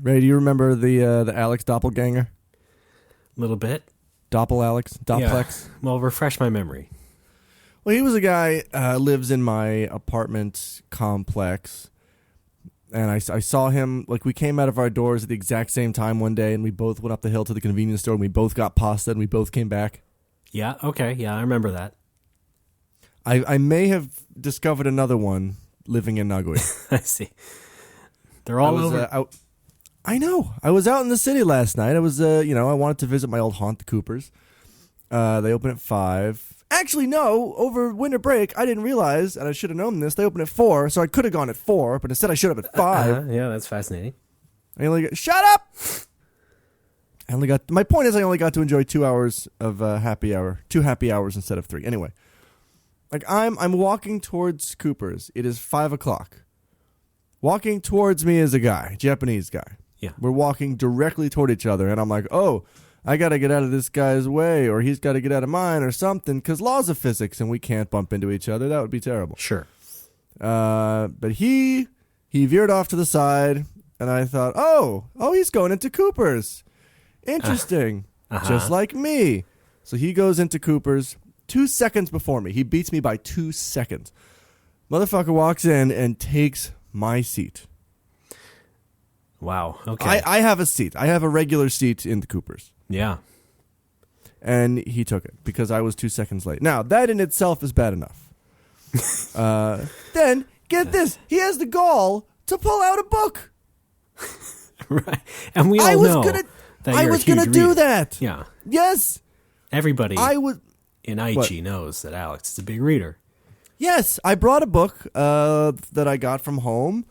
Ray, do you remember the Alex doppelganger? A little bit. Alex? Dopplex? Yeah. Well, refresh my memory. Well, he was a guy lives in my apartment complex, and I saw him, like, we came out of our doors at the exact same time one day, and we both went up the hill to the convenience store, and we both got pasta, and we both came back. Yeah, okay, yeah, I remember that. I may have discovered another one living in Nagui. I see. They're all over. I know. I was out in the city last night. I was, I wanted to visit my old haunt, the Coopers. They open at 5. Actually, no. Over winter break, I didn't realize, and I should have known this. They open at 4, so I could have gone at 4, but instead I showed up at 5. Yeah, that's fascinating. Shut up! My point is, I only got to enjoy 2 hours of happy hour, 2 happy hours instead of 3. Anyway, like I'm walking towards Cooper's. It is 5 o'clock. Walking towards me is a guy, Japanese guy. Yeah, we're walking directly toward each other, and I'm like, oh, I got to get out of this guy's way, or he's got to get out of mine, or something, because laws of physics, and we can't bump into each other. That would be terrible. Sure. But he veered off to the side, and I thought, oh, he's going into Cooper's. Interesting. Just like me. So he goes into Cooper's 2 seconds before me. He beats me by 2 seconds. Motherfucker walks in and takes my seat. Wow. Okay. I have a seat. I have a regular seat in the Coopers. Yeah. And he took it because I was 2 seconds late. Now, that in itself is bad enough. Then, get this. He has the gall to pull out a book. Right. And we all know that I was going to do that. Yeah. Yes. Everybody in Aichi knows that Alex is a big reader. Yes. I brought a book that I got from home.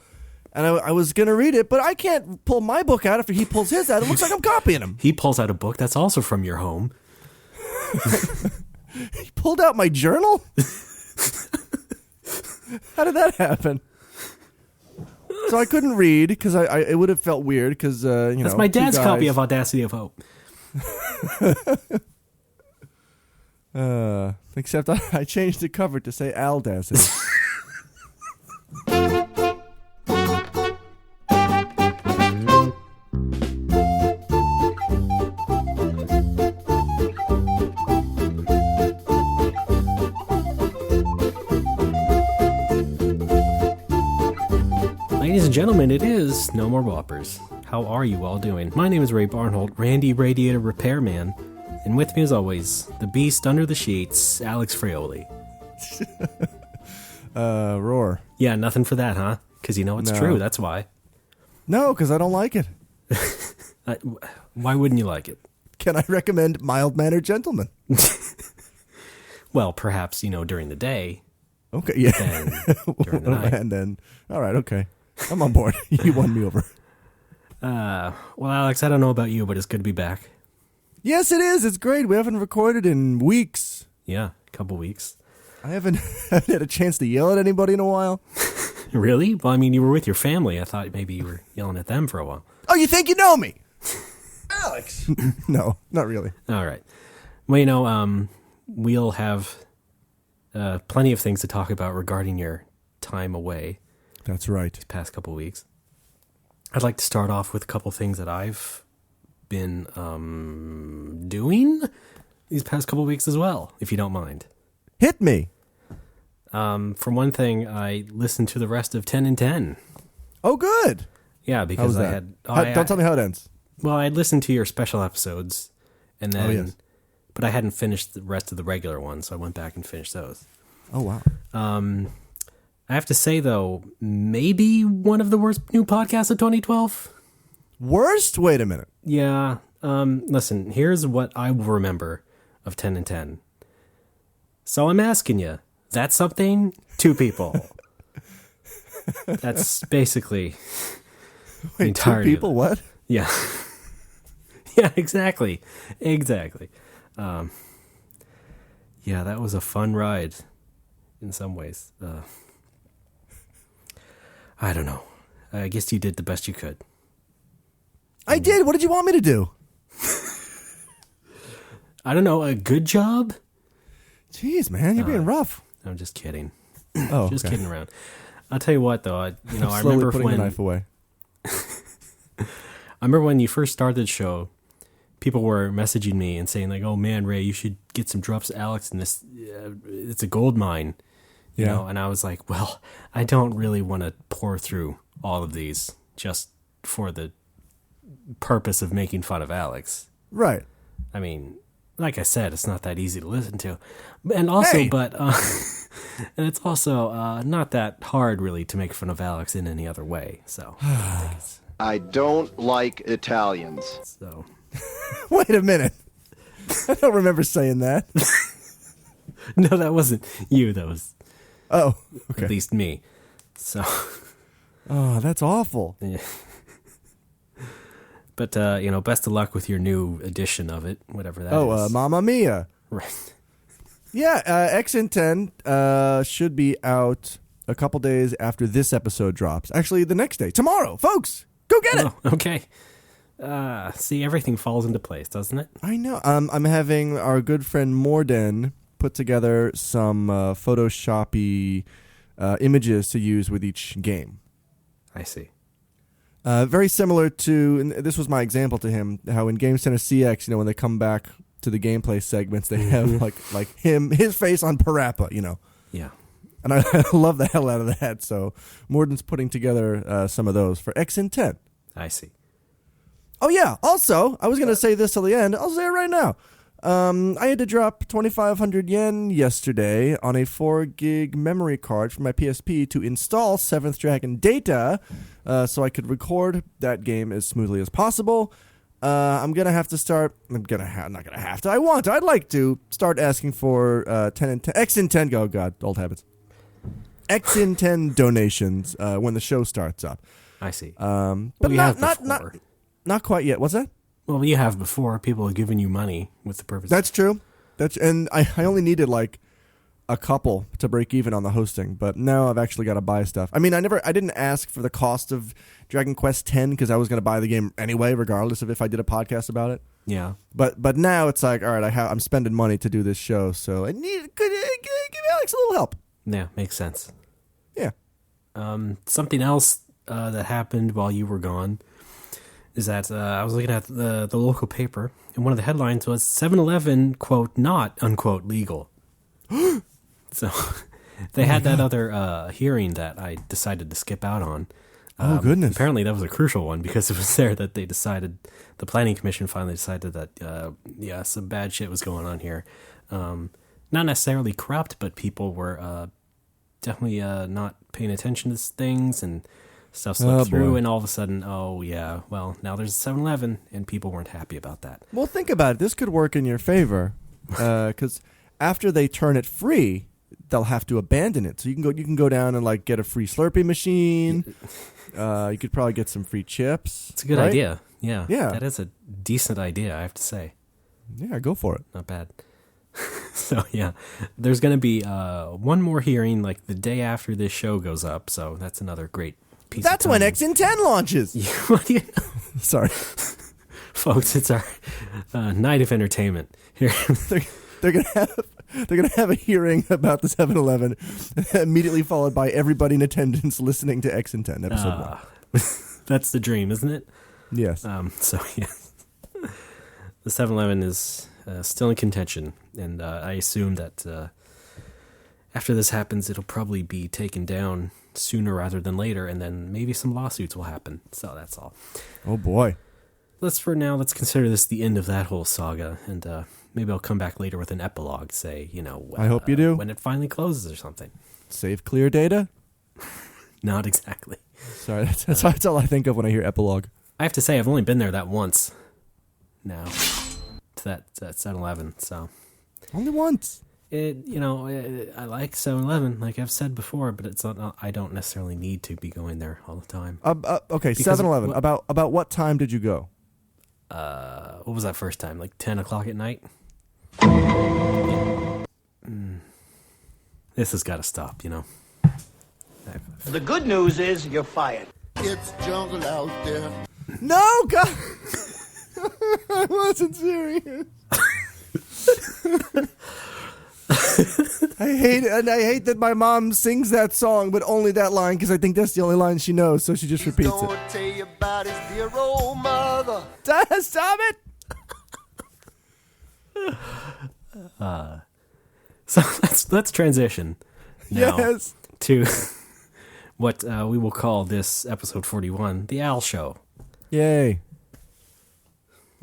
And I was going to read it, but I can't pull my book out after he pulls his out. It looks like I'm copying him. He pulls out a book that's also from your home. He pulled out my journal? How did that happen? So I couldn't read because it would have felt weird because, That's my dad's copy of Audacity of Hope. Except I changed the cover to say Aldacity. Ladies and gentlemen, it is No More Whoppers. How are you all doing? My name is Ray Barnholt, Randy Radiator Repairman, and with me as always, the beast under the sheets, Alex Frioli. Roar. Yeah, nothing for that, huh? Because you know it's true, that's why. No, because I don't like it. Why wouldn't you like it? Can I recommend Mild-Mannered Gentlemen? Well, perhaps, during the day. Okay, yeah. During the night. And then, all right, okay. I'm on board. You won me over. Well, Alex, I don't know about you, but it's good to be back. Yes, it is. It's great. We haven't recorded in weeks. Yeah, a couple weeks. I haven't had a chance to yell at anybody in a while. Really? Well, I mean, you were with your family. I thought maybe you were yelling at them for a while. Oh, you think you know me? Alex. No, not really. All right. Well, we'll have plenty of things to talk about regarding your time away. That's right. These past couple weeks. I'd like to start off with a couple things that I've been doing these past couple weeks as well, if you don't mind. Hit me. For one thing, I listened to the rest of 10 and 10. Oh, good. Yeah, because don't tell me how it ends. Well, I listened to your special episodes, and then, but I hadn't finished the rest of the regular ones, so I went back and finished those. Oh, wow. I have to say, though, maybe one of the worst new podcasts of 2012. Worst? Wait a minute. Yeah. Listen, here's what I will remember of 10 and 10. So I'm asking you, that's something? 2 people. That's basically the entirety. 2 people? What? Yeah. Yeah, exactly. Exactly. Yeah, that was a fun ride in some ways. I don't know. I guess you did the best you could. I did. What did you want me to do? I don't know. A good job? Jeez, man, you're being rough. I'm just kidding. Oh, just kidding around. I'll tell you what, though. I remember remember putting the knife away. I remember when you first started the show, people were messaging me and saying like, "Oh man, Ray, you should get some drops of Alex in this. It's a gold mine." You know, and I was like, well, I don't really want to pour through all of these just for the purpose of making fun of Alex. Right. I mean, like I said, it's not that easy to listen to. And also, and it's also not that hard really to make fun of Alex in any other way. So I don't like Italians. So wait a minute. I don't remember saying that. No, that wasn't you. That was okay. At least me. So oh, that's awful. Yeah. But best of luck with your new edition of it, whatever that is. Mamma Mia. Right. Yeah, X in 10 should be out a couple days after this episode drops. Actually, the next day, tomorrow, folks. Go get it. Okay. See, everything falls into place, doesn't it? I know. I'm having our good friend Morden put together some Photoshoppy images to use with each game. I see. Very similar to, and this was my example to him, how in Game Center CX, when they come back to the gameplay segments, they have like his face on Parappa, Yeah. And I love the hell out of that. So Morden's putting together some of those for X in 10. I see. Oh yeah. Also, I was going to say this till the end. I'll say it right now. I had to drop 2,500 yen yesterday on a 4 gig memory card for my PSP to install 7th Dragon Data, so I could record that game as smoothly as possible. I'm gonna have to start. Not gonna have to. I'd like to start asking for 10 and 10 X in 10. Oh God, old habits. X in 10 donations when the show starts up. I see. But not quite yet. What's that? Well, you have before. People have given you money with the purpose. That's true. And I only needed like a couple to break even on the hosting, but now I've actually got to buy stuff. I mean, I didn't ask for the cost of Dragon Quest X because I was going to buy the game anyway, regardless of if I did a podcast about it. Yeah. But now it's like, all right, I'm spending money to do this show, so I need to give Alex a little help. Yeah, makes sense. Yeah. Something else that happened while you were gone is that I was looking at the local paper, and one of the headlines was 7-Eleven, quote, not, unquote, legal. So they had that other hearing that I decided to skip out on. Oh, goodness. Apparently that was a crucial one because it was there that they decided, the planning commission finally decided that, some bad shit was going on here. Not necessarily corrupt, but people were definitely not paying attention to things and stuff slipped through, and all of a sudden, now there's a 7-Eleven, and people weren't happy about that. Well, think about it. This could work in your favor, because after they turn it free, they'll have to abandon it. So you can go down and like get a free Slurpee machine. You could probably get some free chips. It's a good idea. Yeah. Yeah. That is a decent idea, I have to say. Yeah, go for it. Not bad. So, yeah. There's going to be one more hearing like the day after this show goes up, so that's another great piece That's of when X in 10 launches. What do you know? Sorry. Folks, it's our night of entertainment. Here. They're gonna have a hearing about the 7-Eleven, immediately followed by everybody in attendance listening to X in 10 episode 1. That's the dream, isn't it? Yes. So yes, the 7-Eleven is still in contention, and I assume that after this happens, it'll probably be taken down sooner rather than later, and then maybe some lawsuits will happen. So that's all. Oh boy. Let's consider this the end of that whole saga, and maybe I'll come back later with an epilogue. Say, I hope you do when it finally closes or something. Save clear data. Not exactly. Sorry, that's all I think of when I hear epilogue. I have to say, I've only been there that once. Now, to that 7-Eleven. So only once. I like 7-Eleven, like I've said before, but it's not. I don't necessarily need to be going there all the time. Okay, 7-Eleven. About what time did you go? What was that first time? Like 10 o'clock at night? This has got to stop, The good news is you're fired. It's jungle out there. No, God. I wasn't serious. I hate it, and I hate that my mom sings that song, but only that line because I think that's the only line she knows, so she just repeats it. Tell you about his dear old mother. Stop it! So let's transition now Yes. to what we will call this episode 41, the Al Show. Yay.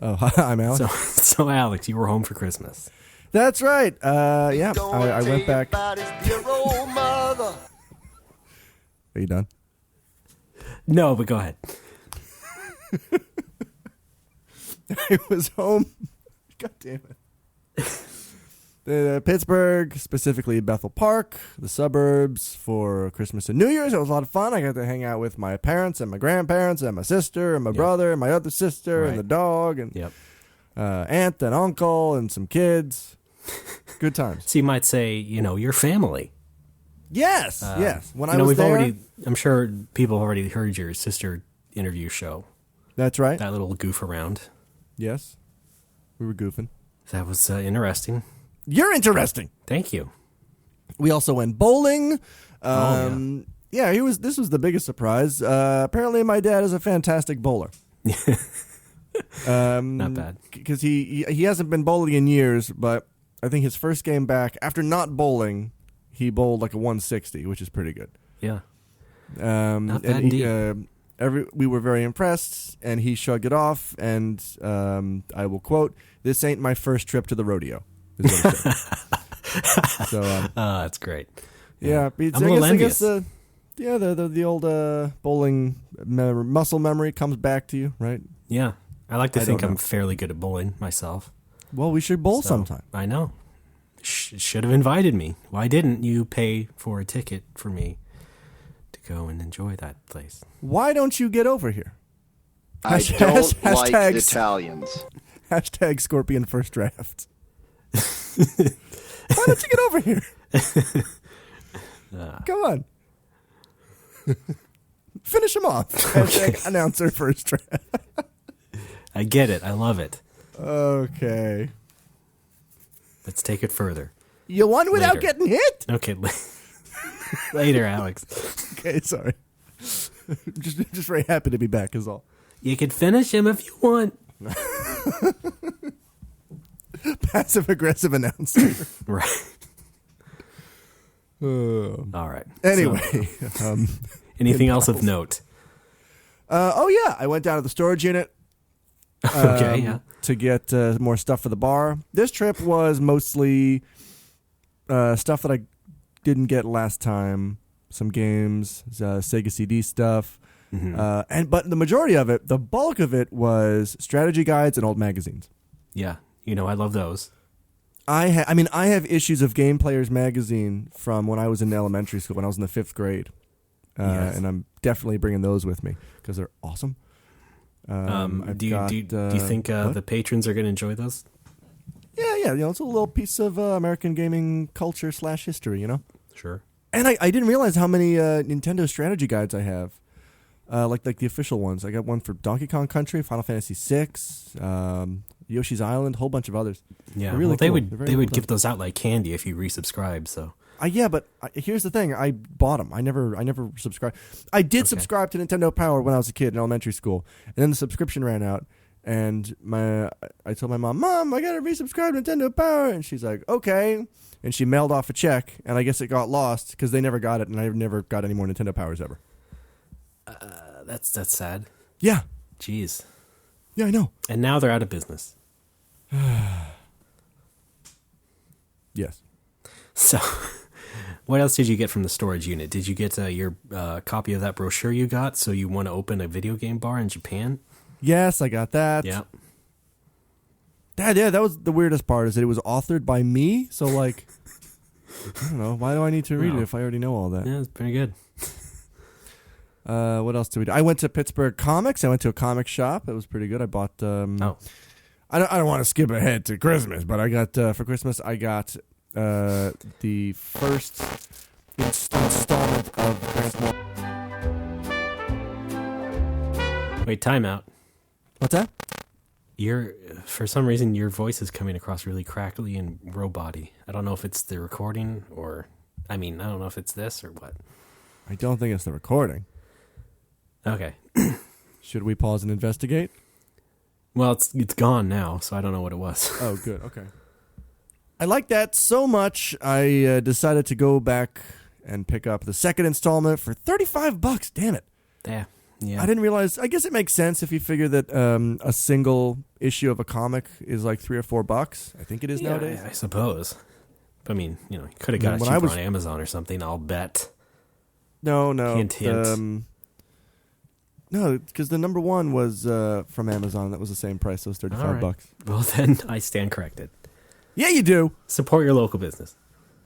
Oh, hi, I'm Alex. So Alex, you were home for Christmas. That's right. Yeah, I went back. About his dear old mother. Are you done? No, but go ahead. I was home. God damn it. Pittsburgh, specifically Bethel Park, the suburbs, for Christmas and New Year's. It was a lot of fun. I got to hang out with my parents and my grandparents and my sister and my brother and my other sister and the dog and aunt and uncle and some kids. Good times. So you might say, your family. Yes, yes. When I was there, I'm sure people already heard your sister interview show. That's right. That little goof around. Yes, we were goofing. That was interesting. You're interesting. Thank you. We also went bowling. Yeah, This was the biggest surprise. Apparently, my dad is a fantastic bowler. Not bad. Because he hasn't been bowling in years, but I think his first game back after not bowling, he bowled like a 160, which is pretty good. Yeah. Not bad indeed. We were very impressed, and he shrugged it off. And I will quote, "This ain't my first trip to the rodeo." Is what he said. So that's great. Yeah, I'm a little envious. The old bowling muscle memory comes back to you, right? Yeah, I like to think I'm fairly good at bowling myself. Well, we should bowl sometime. I know. Should have invited me. Why didn't you pay for a ticket for me to go and enjoy that place? Why don't you get over here? I don't like Italians. Hashtag Scorpion First Draft. Why don't you get over here? Come on. Finish him off. Hashtag Announcer First Draft. I get it. I love it. Okay. Let's take it further. You won without getting hit? Okay. Later, Alex. Okay, sorry. just very happy to be back is all. You can finish him if you want. Passive-aggressive announcer. Right. All right. Anyway. So, anything else of note? I went down to the storage unit. To get more stuff for the bar. This trip was mostly stuff that I didn't get last time. Some games, Sega CD stuff. Mm-hmm. But the majority of it, the bulk of it, was strategy guides and old magazines. Yeah. I love those. I have issues of Game Players magazine from when I was in elementary school, when I was in the 5th grade. And I'm definitely bringing those with me because they're awesome. Do you think the patrons are going to enjoy those? Yeah. It's a little piece of American gaming culture / history, Sure. And I didn't realize how many Nintendo strategy guides I have. Like the official ones. I got one for Donkey Kong Country, Final Fantasy VI, Yoshi's Island, a whole bunch of others. Yeah, really they cool. would give those out like candy if you resubscribe. So but here's the thing: I bought them. I never subscribed. I did subscribe to Nintendo Power when I was a kid in elementary school, and then the subscription ran out. And I told my mom, I gotta resubscribe to Nintendo Power, and she's like, okay. And she mailed off a check, and I guess it got lost because they never got it, and I never got any more Nintendo Powers ever. That's sad. Yeah. Jeez. Yeah, I know. And now they're out of business. Yes. So, what else did you get from the storage unit? Did you get your copy of that brochure you got? So you want to open a video game bar in Japan? Yes, I got that. Yeah. That was the weirdest part, is that it was authored by me. So, like, I don't know. Why do I need to read it if I already know all that? Yeah, it's pretty good. What else did we do? I went to Pittsburgh Comics. I went to a comic shop. It was pretty good. I bought... I don't want to skip ahead to Christmas, but I got... for Christmas, I got the first installment of Transformers. Wait, time out. What's that? For some reason, your voice is coming across really crackly and robot-y. I don't know if it's the recording or, I don't know if it's this or what. I don't think it's the recording. Okay. Should we pause and investigate? Well, it's gone now, so I don't know what it was. Oh, good. Okay. I like that so much, I decided to go back and pick up the second installment for $35. Damn it. Yeah. I didn't realize. I guess it makes sense if you figure that a single issue of a comic is like $3 or $4. I think it is nowadays. I suppose. But you could have got it cheaper on Amazon or something, I'll bet. No. Hint. No, because the number one was from Amazon. That was the same price. So it was $35. Right. Well, then I stand corrected. Yeah, you do. Support your local business.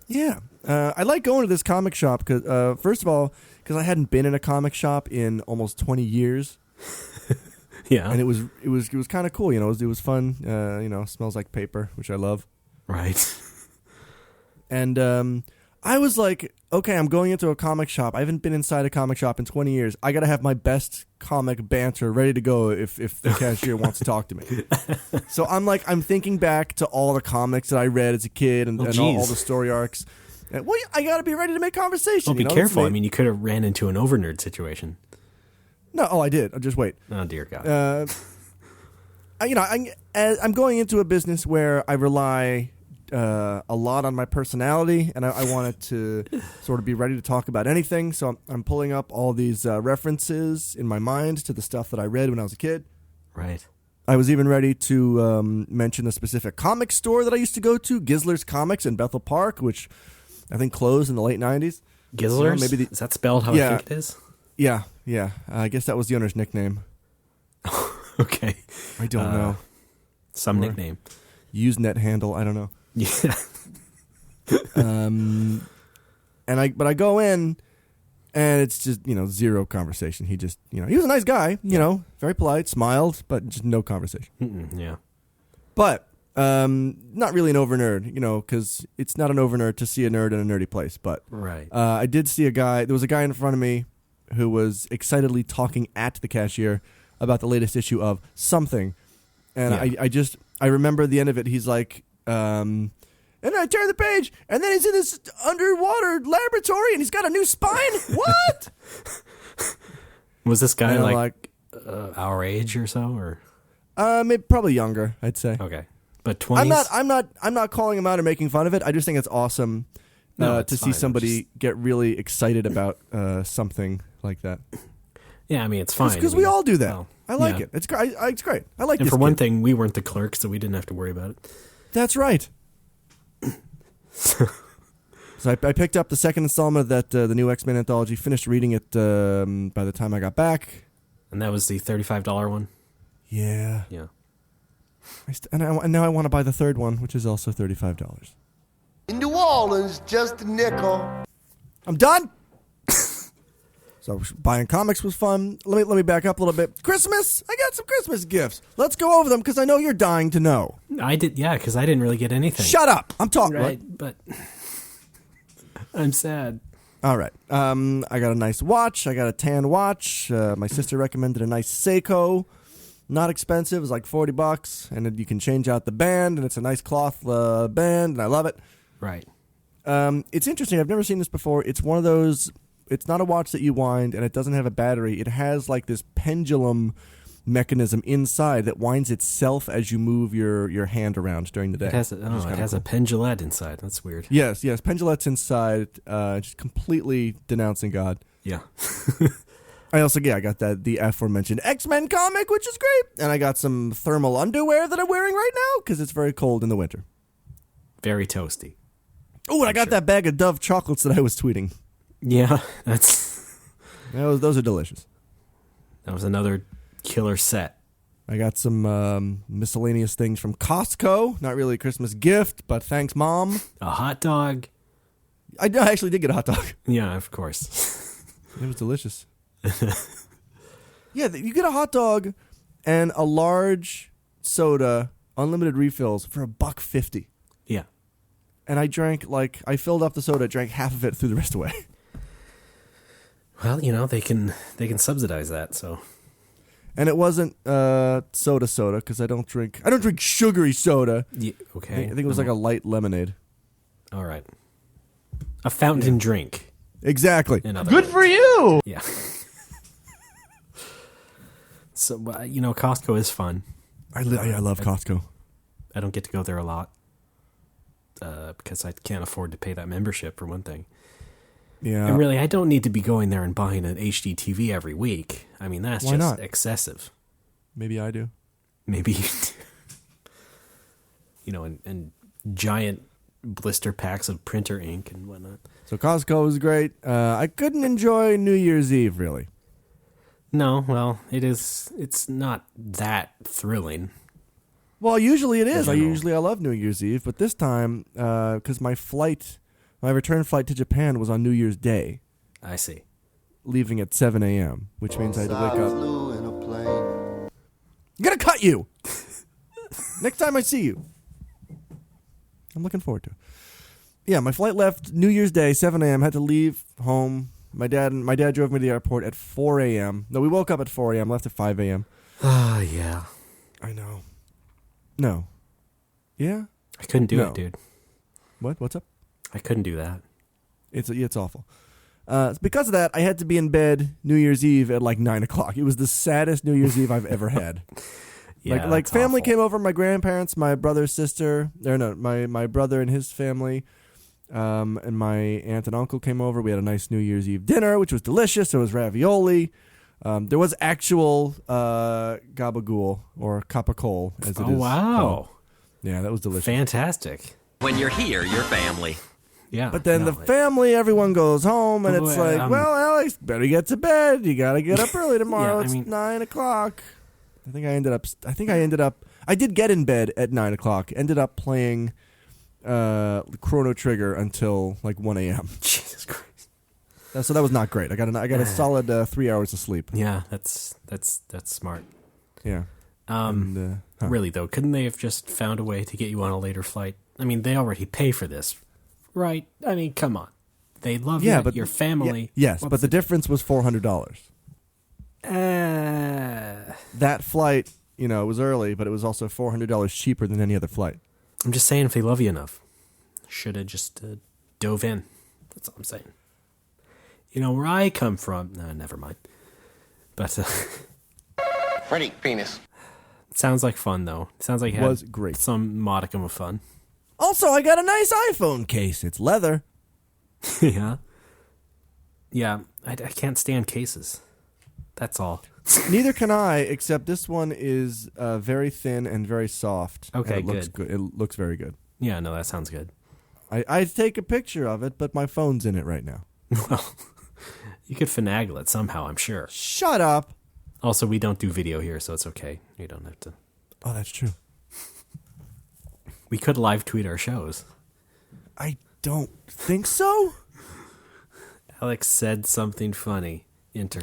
Yeah. I like going to this comic shop because, first of all, because I hadn't been in a comic shop in almost 20 years. Yeah. And it was kind of cool. It was fun. Smells like paper, which I love. Right. And I was like, okay, I'm going into a comic shop. I haven't been inside a comic shop in 20 years. I got to have my best comic banter ready to go if the cashier wants to talk to me. So I'm thinking back to all the comics that I read as a kid and all the story arcs. And, I got to be ready to make conversation. Well, be careful. You could have ran into an overnerd situation. No, I did. I'll just wait. Oh, dear God. I'm going into a business where I rely a lot on my personality, and I wanted to sort of be ready to talk about anything. So I'm pulling up all these references in my mind to the stuff that I read when I was a kid. Right. I was even ready to mention a specific comic store that I used to go to, Gizzler's Comics in Bethel Park, which I think closed in the late 90s. Gizzler's? Is that spelled how I think it is? Yeah. I guess that was the owner's nickname. Okay. I don't know. Some nickname. Usenet handle, I don't know. Yeah. But I go in, and it's just, zero conversation. He just, he was a nice guy, very polite, smiled, but just no conversation. Yeah. But not really an over nerd, because it's not an over nerd to see a nerd in a nerdy place. But right. I did see there was a guy in front of me who was excitedly talking at the cashier about the latest issue of something. And I remember the end of it, he's like, and I turn the page, and then he's in this underwater laboratory, and he's got a new spine. What? Was this guy our age or so, or? Maybe probably younger, I'd say. Okay, but 20s. I'm not calling him out or making fun of it. I just think it's awesome to see somebody get really excited about something like that. Yeah, it's fine because we all do that. Well, I like it. It's great. It's great. I like. And this for one kid. thing, we weren't the clerk, so we didn't have to worry about it. That's right. So I picked up the second installment of that the new X-Men anthology. Finished reading it by the time I got back. And that was the $35 one. Yeah. Yeah. And now I want to buy the third one, which is also $35. In New Orleans, just a nickel. I'm done. So buying comics was fun. Let me back up a little bit. Christmas, I got some Christmas gifts. Let's go over them because I know you're dying to know. I did, because I didn't really get anything. Shut up! I'm talking. Right, but I'm sad. All right. I got a nice watch. I got a tan watch. My sister recommended a nice Seiko. Not expensive. It's like $40, and then you can change out the band, and it's a nice cloth band, and I love it. Right. It's interesting. I've never seen this before. It's one of those. It's not a watch that you wind, and it doesn't have a battery. It has like this pendulum mechanism inside that winds itself as you move your hand around during the day. It has a pendulette inside. That's weird. Yes, pendulette's inside, just completely denouncing God. Yeah. I got the aforementioned X-Men comic, which is great, and I got some thermal underwear that I'm wearing right now because it's very cold in the winter. Very toasty. Oh, and I got that bag of Dove chocolates that I was tweeting. Yeah, those are delicious. That was another killer set. I got some miscellaneous things from Costco. Not really a Christmas gift, but thanks, Mom. A hot dog. I actually did get a hot dog. Yeah, of course. It was delicious. Yeah, you get a hot dog and a large soda, unlimited refills for $1.50. Yeah. And I filled up the soda, drank half of it, threw the rest away. Well, they can subsidize that, so. And it wasn't soda because I don't drink sugary soda. Yeah, okay. I think it was like a light lemonade. All right. A fountain drink. Exactly. Good for you. Yeah. So, Costco is fun. I love Costco. I don't get to go there a lot because I can't afford to pay that membership, for one thing. Yeah. And really, I don't need to be going there and buying an HD TV every week. I mean, that's Why just not? excessive. Maybe I do. Maybe you do. And giant blister packs of printer ink and whatnot. So Costco was great. I couldn't enjoy New Year's Eve, really. No, well, it's not that thrilling. Well, usually it is. I love New Year's Eve, but this time, because my return flight to Japan was on New Year's Day. I see. Leaving at 7 a.m., which means I had to wake up. I'm going to cut you! Next time I see you. I'm looking forward to it. Yeah, my flight left New Year's Day, 7 a.m., had to leave home. My dad drove me to the airport at 4 a.m. No, we woke up at 4 a.m., left at 5 a.m. Ah, yeah. I know. No. Yeah? I couldn't do it, dude. What? What's up? I couldn't do that. It's awful. Because of that, I had to be in bed New Year's Eve at like 9 o'clock. It was the saddest New Year's Eve I've ever had. Yeah, like family awful. came over, my grandparents, my brother's sister, my brother and his family, and my aunt and uncle came over. We had a nice New Year's Eve dinner, which was delicious. There was ravioli. There was actual gabagool, or capicola, as it is. Oh, wow. called. Yeah, that was delicious. Fantastic. When you're here, you're family. Yeah. But then the family, everyone goes home, and it's like, well, Alex, better get to bed. You got to get up early tomorrow. It's 9 o'clock. I did get in bed at 9 o'clock. Ended up playing Chrono Trigger until like 1 a.m. Jesus Christ. So that was not great. I got a solid 3 hours of sleep. Yeah, that's smart. Yeah. Really, though, couldn't they have just found a way to get you on a later flight? I mean, they already pay for this, right? I mean, come on. They love you, but your family. Yes, but the difference was $400. That flight, was early, but it was also $400 cheaper than any other flight. I'm just saying, if they love you enough, should have just dove in. That's all I'm saying. Where I come from, never mind. But Freddy, penis. Sounds like fun, though. Sounds like it was had great. Some modicum of fun. Also, I got a nice iPhone case. It's leather. Yeah. Yeah, I can't stand cases. That's all. Neither can I, except this one is very thin and very soft. Okay, and it looks good. It looks very good. Yeah, no, that sounds good. I'd take a picture of it, but my phone's in it right now. Well, you could finagle it somehow, I'm sure. Shut up. Also, we don't do video here, so it's okay. You don't have to. Oh, that's true. We could live tweet our shows. I don't think so. Alex said something funny. Enter.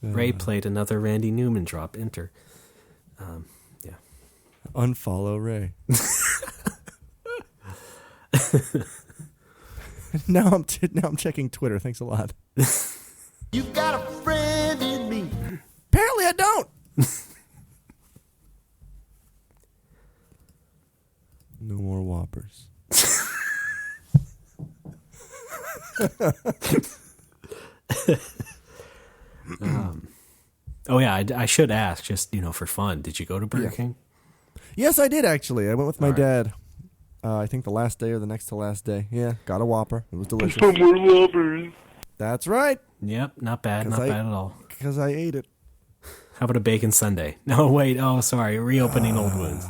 Ray played another Randy Newman drop. Enter. Yeah. Unfollow Ray. Now I'm checking Twitter. Thanks a lot. You got a friend in me. Apparently I don't. No more Whoppers. Oh yeah, I should ask, just for fun. Did you go to Burger King? Yes, I did actually. I went with my dad. I think the last day or the next to last day. Yeah, got a Whopper. It was delicious. Some more Whoppers. That's right. Yep, not bad, not bad at all. Because I ate it. How about a bacon sundae? No, wait. Oh, sorry. Reopening old wounds.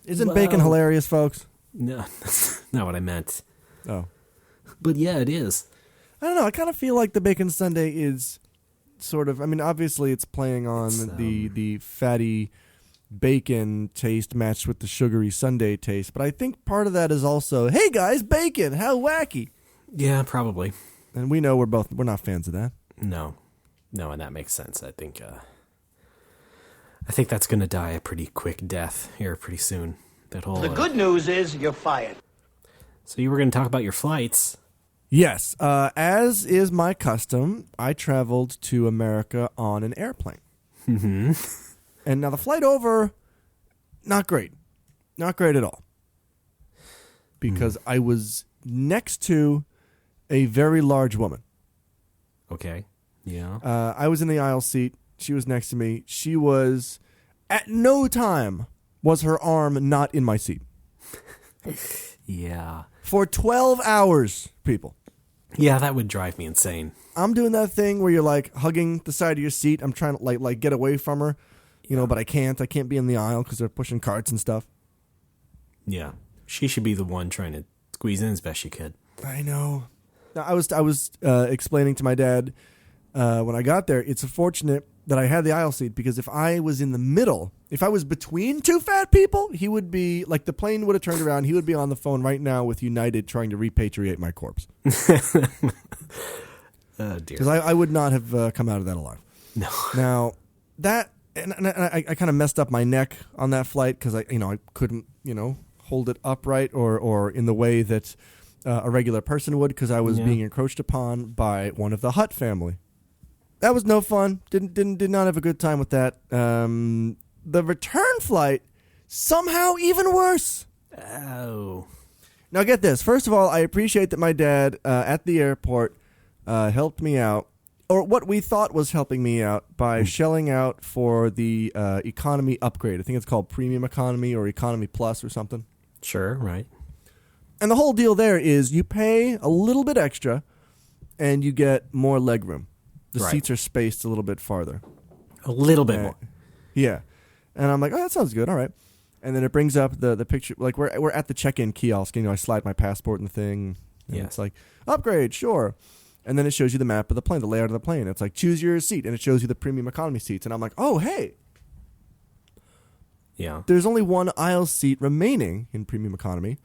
Isn't bacon hilarious, folks? No, that's not what I meant. Oh. But yeah, it is. I don't know. I kind of feel like the bacon sundae is sort of, obviously it's playing on the fatty bacon taste matched with the sugary sundae taste, but I think part of that is also, hey guys, bacon, how wacky. Yeah, probably. And we know we're not fans of that. No, and that makes sense. I think that's going to die a pretty quick death here pretty soon. That whole. The good news is you're fired. So you were going to talk about your flights. Yes. As is my custom, I traveled to America on an airplane. Mm-hmm. And now the flight over, not great. Not great at all. Because I was next to a very large woman. Okay. Yeah. I was in the aisle seat. She was next to me. She was, at no time was her arm not in my seat. Yeah. For 12 hours, people. Yeah, that would drive me insane. I'm doing that thing where you're like hugging the side of your seat. I'm trying to like get away from her, but I can't. I can't be in the aisle because they're pushing carts and stuff. Yeah. She should be the one trying to squeeze in as best she could. I know. Now, I was explaining to my dad when I got there, it's fortunate that I had the aisle seat because if I was in the middle, if I was between two fat people, he would be, like the plane would have turned around, he would be on the phone right now with United trying to repatriate my corpse. Oh, dear. Because I would not have come out of that alive. No. Now, that, and I kind of messed up my neck on that flight because I couldn't, hold it upright or in the way that a regular person would because I was being encroached upon by one of the Hutt family. That was no fun. Did not have a good time with that. The return flight, somehow even worse. Oh. Now get this. First of all, I appreciate that my dad at the airport helped me out, or what we thought was helping me out by shelling out for the economy upgrade. I think it's called Premium Economy or Economy Plus or something. Sure, right. And the whole deal there is you pay a little bit extra and you get more legroom. The seats are spaced a little bit farther. A little bit more. Yeah. And I'm like, oh, that sounds good. All right. And then it brings up the picture. Like, we're at the check-in kiosk. I slide my passport in the thing. And it's like, upgrade, sure. And then it shows you the map of the plane, the layout of the plane. It's like, choose your seat. And it shows you the premium economy seats. And I'm like, oh, hey. Yeah. There's only one aisle seat remaining in premium economy.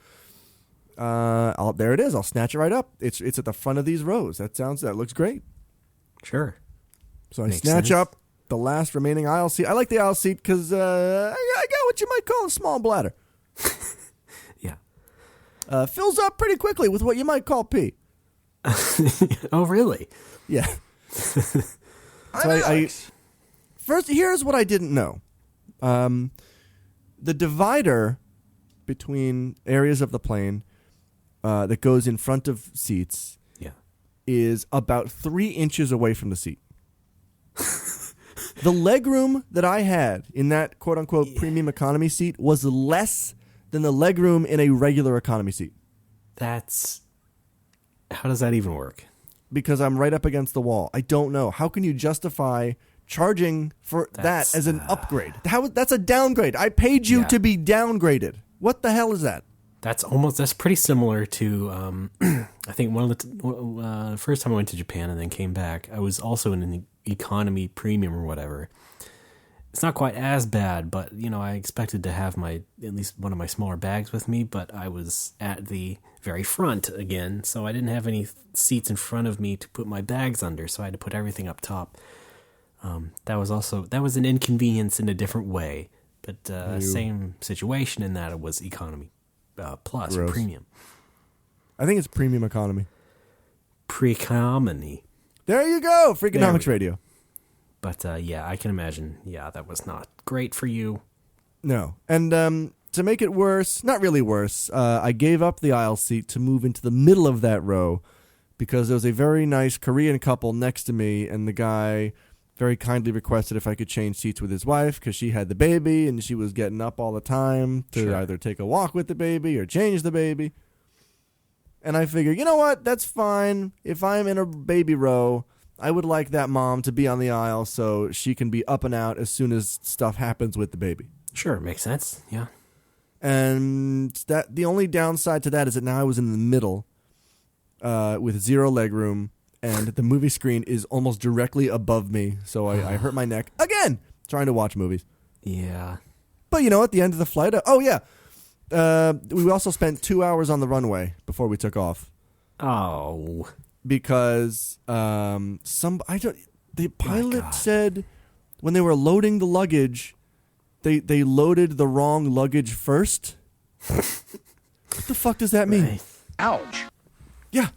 There it is. I'll snatch it right up. It's at the front of these rows. That looks great. Sure. So I snatch up the last remaining aisle seat. I like the aisle seat because I got what you might call a small bladder. Yeah. Fills up pretty quickly with what you might call pee. Oh, really? Yeah. So I first, here's what I didn't know. The divider between areas of the plane that goes in front of seats is about 3 inches away from the seat. The legroom that I had in that quote-unquote premium economy seat was less than the legroom in a regular economy seat. How does that even work? Because I'm right up against the wall. I don't know. How can you justify charging for that as an upgrade? That's a downgrade. I paid you to be downgraded. What the hell is that? That's pretty similar to, I think one of the first time I went to Japan and then came back, I was also in an economy premium or whatever. It's not quite as bad, but I expected to have at least one of my smaller bags with me, but I was at the very front again, so I didn't have any seats in front of me to put my bags under, so I had to put everything up top. That was an inconvenience in a different way, but same situation in that it was economy. Plus or premium. I think it's premium economy. Pre-economy. There you go, Freakonomics Radio. But I can imagine. Yeah, that was not great for you. No, and to make it worse, not really worse, I gave up the aisle seat to move into the middle of that row because there was a very nice Korean couple next to me, and the guy very kindly requested if I could change seats with his wife because she had the baby and she was getting up all the time to either take a walk with the baby or change the baby. And I figured, you know what? That's fine. If I'm in a baby row, I would like that mom to be on the aisle so she can be up and out as soon as stuff happens with the baby. Sure, makes sense. Yeah. And that the only downside to that is that now I was in the middle with zero leg room. And the movie screen is almost directly above me, so I hurt my neck again trying to watch movies. Yeah. But at the end of the flight, we also spent 2 hours on the runway before we took off. Oh. Because the pilot said when they were loading the luggage, they loaded the wrong luggage first. What the fuck does that mean? Ouch. Yeah.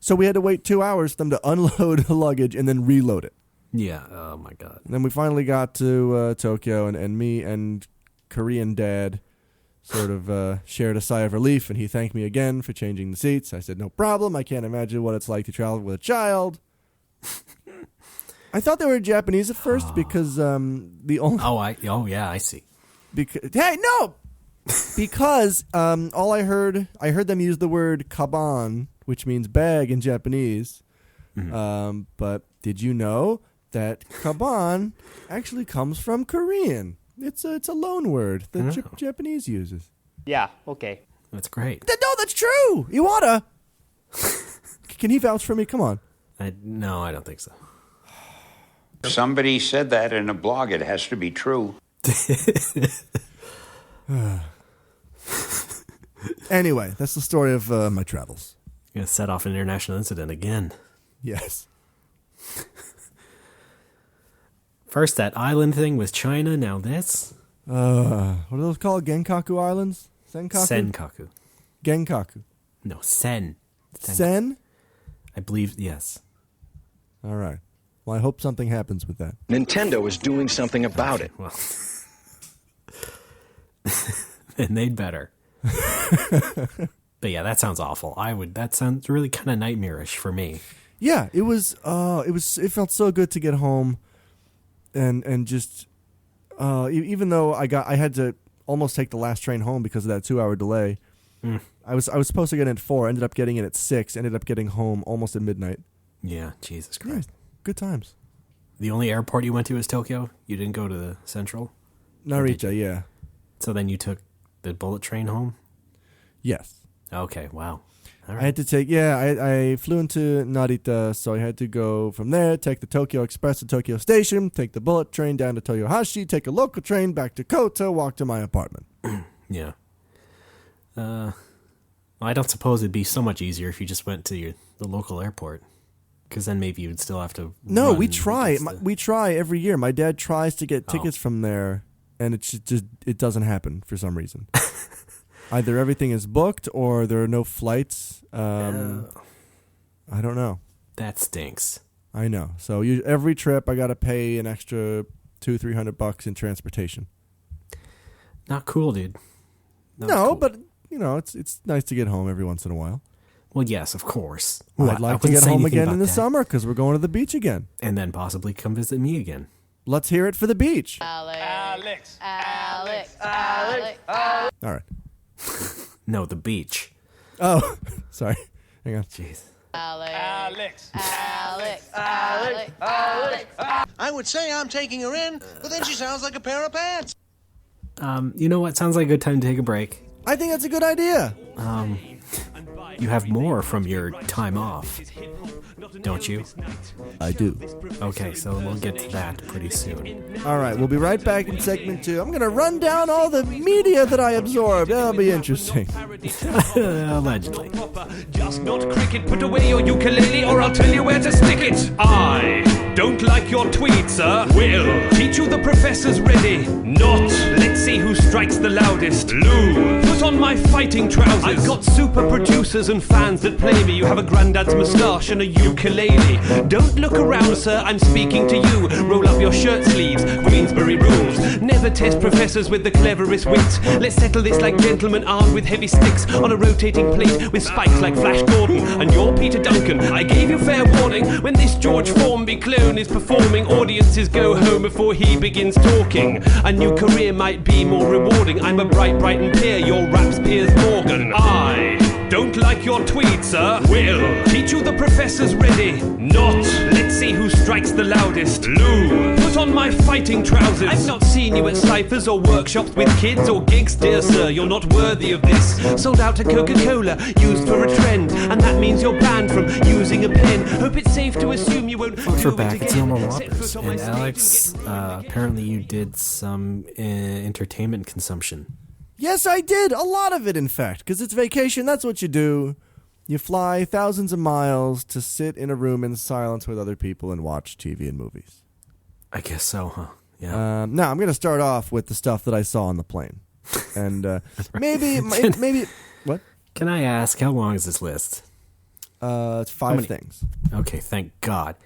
So we had to wait 2 hours for them to unload the luggage and then reload it. Yeah. Oh my God. And then we finally got to Tokyo, and me and Korean dad sort of shared a sigh of relief, and he thanked me again for changing the seats. I said, no problem. I can't imagine what it's like to travel with a child. I thought they were Japanese at first because the only... Oh yeah, I see. Hey, no! Because all I heard them use the word kaban, which means bag in Japanese. Mm-hmm. But did you know that kaban actually comes from Korean? It's a loan word that Japanese uses. Yeah, okay. That's great. No, that's true. Iwata. Can he vouch for me? Come on. No, I don't think so. Somebody said that in a blog. It has to be true. Anyway, that's the story of my travels. You're going to set off an international incident again. Yes. First that island thing with China, now this. What are those called? Genkaku Islands? Senkaku. Genkaku. No, Sen. Sen? I believe, yes. All right. Well, I hope something happens with that. Nintendo is doing something about it. Well, and they'd better. But yeah, that sounds awful. That sounds really kind of nightmarish for me. Yeah, it felt so good to get home and just even though I had to almost take the last train home because of that 2-hour delay. I was supposed to get in at 4, ended up getting in at 6, ended up getting home almost at midnight. Yeah, Jesus Christ. Yeah, good times. The only airport you went to was Tokyo? You didn't go to the Central? Narita, yeah. So then you took the bullet train home? Yes. Okay, wow. All right. I had to take, I flew into Narita, so I had to go from there, take the Tokyo Express to Tokyo Station, take the bullet train down to Toyohashi, take a local train back to Kota, walk to my apartment. Yeah. Well, I don't suppose it'd be so much easier if you just went to the local airport, because then maybe you'd still have to. No, we try. We try every year. My dad tries to get tickets from there, and it doesn't happen for some reason. Either everything is booked or there are no flights. I don't know. That stinks. I know. So every trip I got to pay an extra $200-300 in transportation. Not cool, dude. Not cool. But it's nice to get home every once in a while. Well, yes, of course. Well, I'd like to get home again in the summer because we're going to the beach again. And then possibly come visit me again. Let's hear it for the beach. Alex. All right. No, the beach. Oh, sorry. Hang on. Jeez. Alex. I would say I'm taking her in, but then she sounds like a pair of pants. You know what? Sounds like a good time to take a break. I think that's a good idea. You have more from your time off, don't you? I do. Okay, so we'll get to that pretty soon. All right, we'll be right back in segment 2. I'm going to run down all the media that I absorbed. That'll be interesting. Allegedly. Just not cricket, put away your ukulele or I'll tell you where to stick it. I don't like your tweet, sir. Will teach you the professor's ready. Not, let's see who strikes the loudest. Lose, put on my fighting trousers. I've got super producers and fans that play me. You have a granddad's moustache and a ukulele. Don't look around, sir, I'm speaking to you. Roll up your shirt sleeves, Queensberry rules. Never test professors with the cleverest wits. Let's settle this like gentlemen armed with heavy sticks on a rotating plate with spikes like Flash Gordon. And you're Peter Duncan, I gave you fair warning. When this George Formby clone is performing, audiences go home before he begins talking. A new career might be more rewarding. I'm a Brighton peer, your rap's Piers Morgan. I don't like your tweet, sir. Will teach you the professor's ready. Not, let's see who strikes the loudest. Lose, put on my fighting trousers. I've not seen you at ciphers or workshops with kids or gigs, dear sir. You're not worthy of this. Sold out to Coca-Cola, used for a trend, and that means you're banned from using a pen. Hope it's safe to assume you won't. Folks, we're back. It's Normal Whoppers. And Alex, apparently you did some entertainment consumption. Yes, I did. A lot of it, in fact, because it's vacation. That's what you do. You fly thousands of miles to sit in a room in silence with other people and watch TV and movies. I guess so, huh? Yeah. Now, I'm going to start off with the stuff that I saw on the plane. And maybe, what? Can I ask, how long is this list? It's 5 things. Okay, thank God.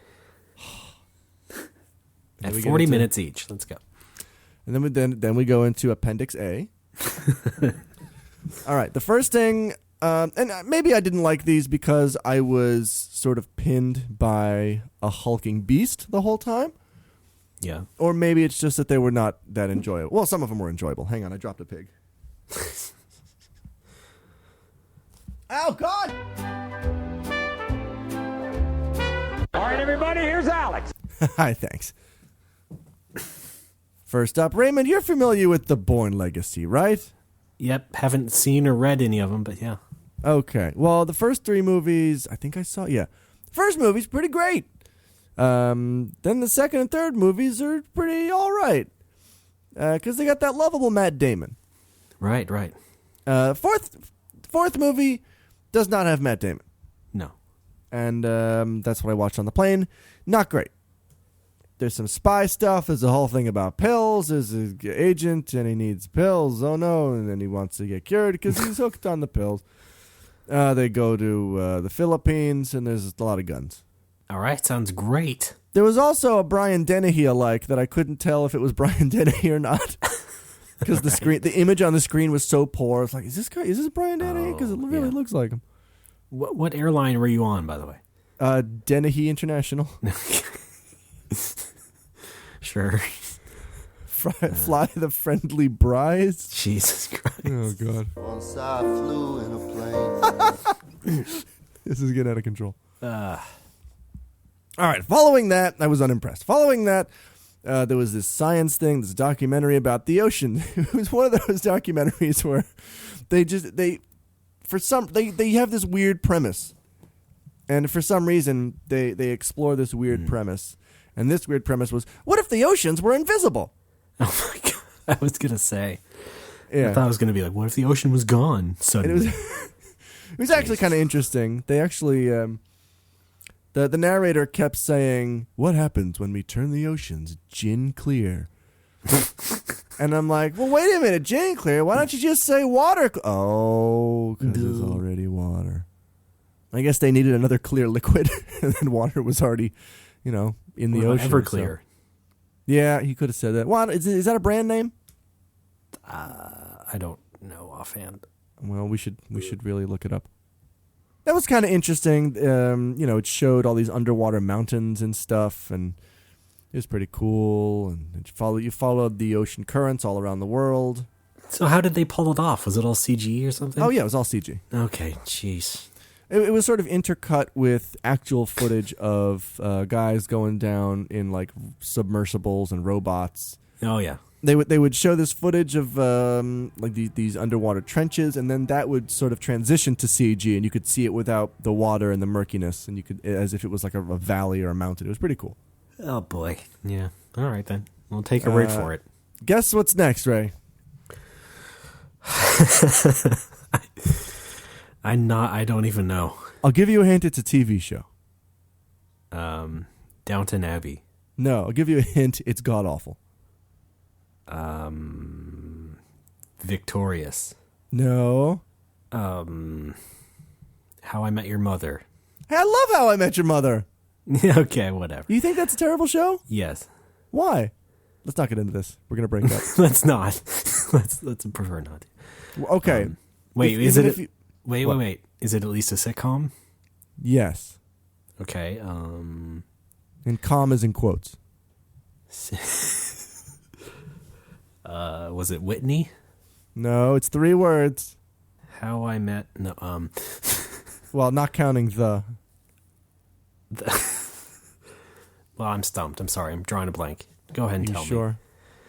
At we 40 get into- minutes each. Let's go. And then we go into Appendix A. All right, the first thing, and maybe I didn't like these because I was sort of pinned by a hulking beast the whole time. Yeah. Or maybe it's just that they were not that enjoyable. Well, some of them were enjoyable. Hang on, I dropped a pig. Oh, God! All right, everybody, here's Alex. Hi, thanks. First up, Raymond, you're familiar with the Bourne Legacy, right? Yep, haven't seen or read any of them, but yeah. Okay. Well, the first 3 movies, I think I saw. Yeah, first movie's pretty great. Then the second and third movies are pretty all right, because they got that lovable Matt Damon. Right. Fourth movie does not have Matt Damon, No. and that's what I watched on the plane. Not great. There's some spy stuff. There's a whole thing about pills. There's an agent, and he needs pills. Oh, no. And then he wants to get cured because he's hooked on the pills. They go to the Philippines, and there's a lot of guns. All right, sounds great. There was also a Brian Dennehy alike that I couldn't tell if it was Brian Dennehy or not. Because the image on the screen was so poor. It's like, is this Brian Dennehy? Because it really looks like him. What airline were you on, by the way? Dennehy International. Sure. Fly the Friendly Brides. Jesus Christ. Oh, God. Once I flew in a plane. This is getting out of control. All right. Following that, I was unimpressed. Following that, there was this science thing, this documentary about the ocean. It was one of those documentaries where they have this weird premise. And for some reason, they explore this weird premise. And this weird premise was, what if the oceans were invisible? Oh, my God. I was going to say. Yeah. I thought I was going to be like, what if the ocean was gone suddenly? It was actually kind of interesting. They actually, the narrator kept saying, what happens when we turn the oceans gin clear? And I'm like, well, wait a minute, gin clear? Why don't you just say water? Oh, because it's already water. I guess they needed another clear liquid, and then water was already, in the ocean. Everclear. So. Yeah, he could have said that. Well, is that a brand name? I don't know offhand. Well, we should really look it up. That was kind of interesting. It showed all these underwater mountains and stuff, and it was pretty cool. And you followed the ocean currents all around the world. So how did they pull it off? Was it all CG or something? Oh yeah, it was all CG. Okay, jeez. It was sort of intercut with actual footage of guys going down in like submersibles and robots. Oh yeah. They would show this footage of these underwater trenches, and then that would sort of transition to CG, and you could see it without the water and the murkiness, and you could, as if it was like a valley or a mountain. It was pretty cool. Oh boy. Yeah. All right then. We'll take a word for it. Guess what's next, Ray? I don't even know. I'll give you a hint. It's a TV show. Downton Abbey. No, I'll give you a hint. It's god awful. Victorious. No. How I Met Your Mother. Hey, I love How I Met Your Mother. Okay, whatever. You think that's a terrible show? Yes. Why? Let's not get into this. We're gonna break it up. Let's not. let's prefer not to. Okay. Wait, wait. Is it at least a sitcom? Yes. Okay. And calm is in quotes. Was it Whitney? No, it's 3 words. How I Met. No. Well, not counting the. Well, I'm stumped. I'm sorry. I'm drawing a blank. Go ahead and tell me.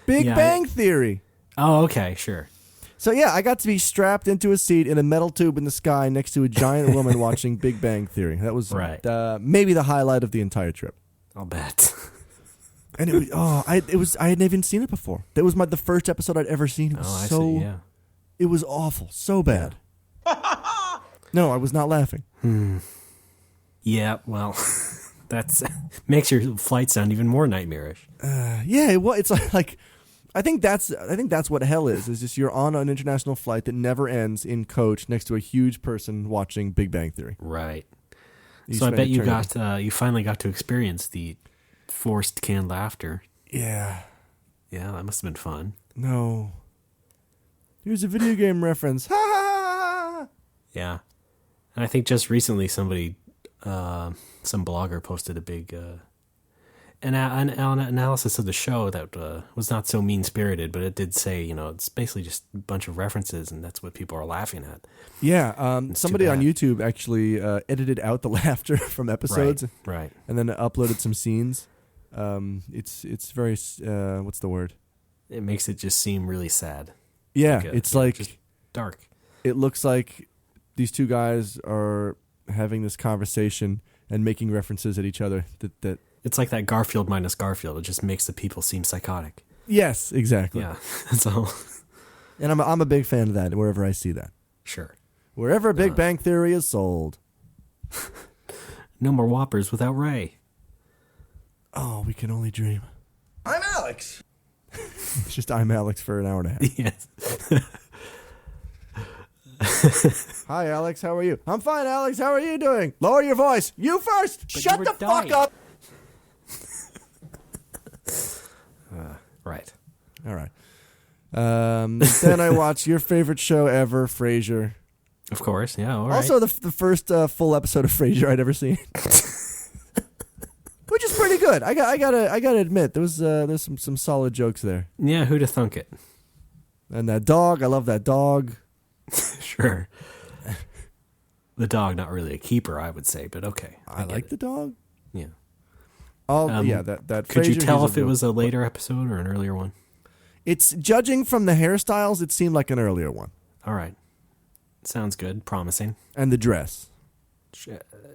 Big Bang Theory. Oh, okay, sure. So yeah, I got to be strapped into a seat in a metal tube in the sky next to a giant woman watching Big Bang Theory. That was right. Maybe the highlight of the entire trip. I'll bet. And it was I hadn't even seen it before. That was the first episode I'd ever seen. It was I see, yeah. It was awful, so bad. No, I was not laughing. Yeah, well, that's makes your flight sound even more nightmarish. Yeah, it's like I think that's what hell is. Is just you're on an international flight that never ends in coach next to a huge person watching Big Bang Theory. Right. So I bet you finally got to experience the forced canned laughter. Yeah. Yeah, that must have been fun. No. Here's a video game reference. Ha ha ha! Yeah. And I think just recently somebody, some blogger posted a big an analysis of the show that was not so mean-spirited, but it did say, it's basically just a bunch of references, and that's what people are laughing at. Yeah, somebody on YouTube actually edited out the laughter from episodes, right, and then uploaded some scenes. It's very what's the word? It makes it just seem really sad. Yeah, it's like dark. It looks like these two guys are having this conversation and making references at each other. That it's like that Garfield minus Garfield. It just makes the people seem psychotic. Yes, exactly. Yeah, that's all. And I'm a big fan of that. Wherever I see that, sure. Wherever Big Bang Theory is sold. No more Whoppers without Ray. Oh, we can only dream. I'm Alex. It's just I'm Alex for an hour and a half. Yes. Hi, Alex. How are you? I'm fine, Alex. How are you doing? Lower your voice. You first. But Shut the fuck up. Right. All right. Then I watched your favorite show ever, Frasier. Of course. Yeah. All right. Also, the first full episode of Frasier I'd ever seen. Which is pretty good. I gotta admit, there's some solid jokes there. Yeah, who'd have thunk it? And that dog, I love that dog. Sure. The dog, not really a keeper, I would say, but okay. I like the dog. Yeah. Oh, yeah. That. Could Frasier, you tell if it was a later episode or an earlier one? It's judging from the hairstyles. It seemed like an earlier one. All right. Sounds good. Promising. And the dress.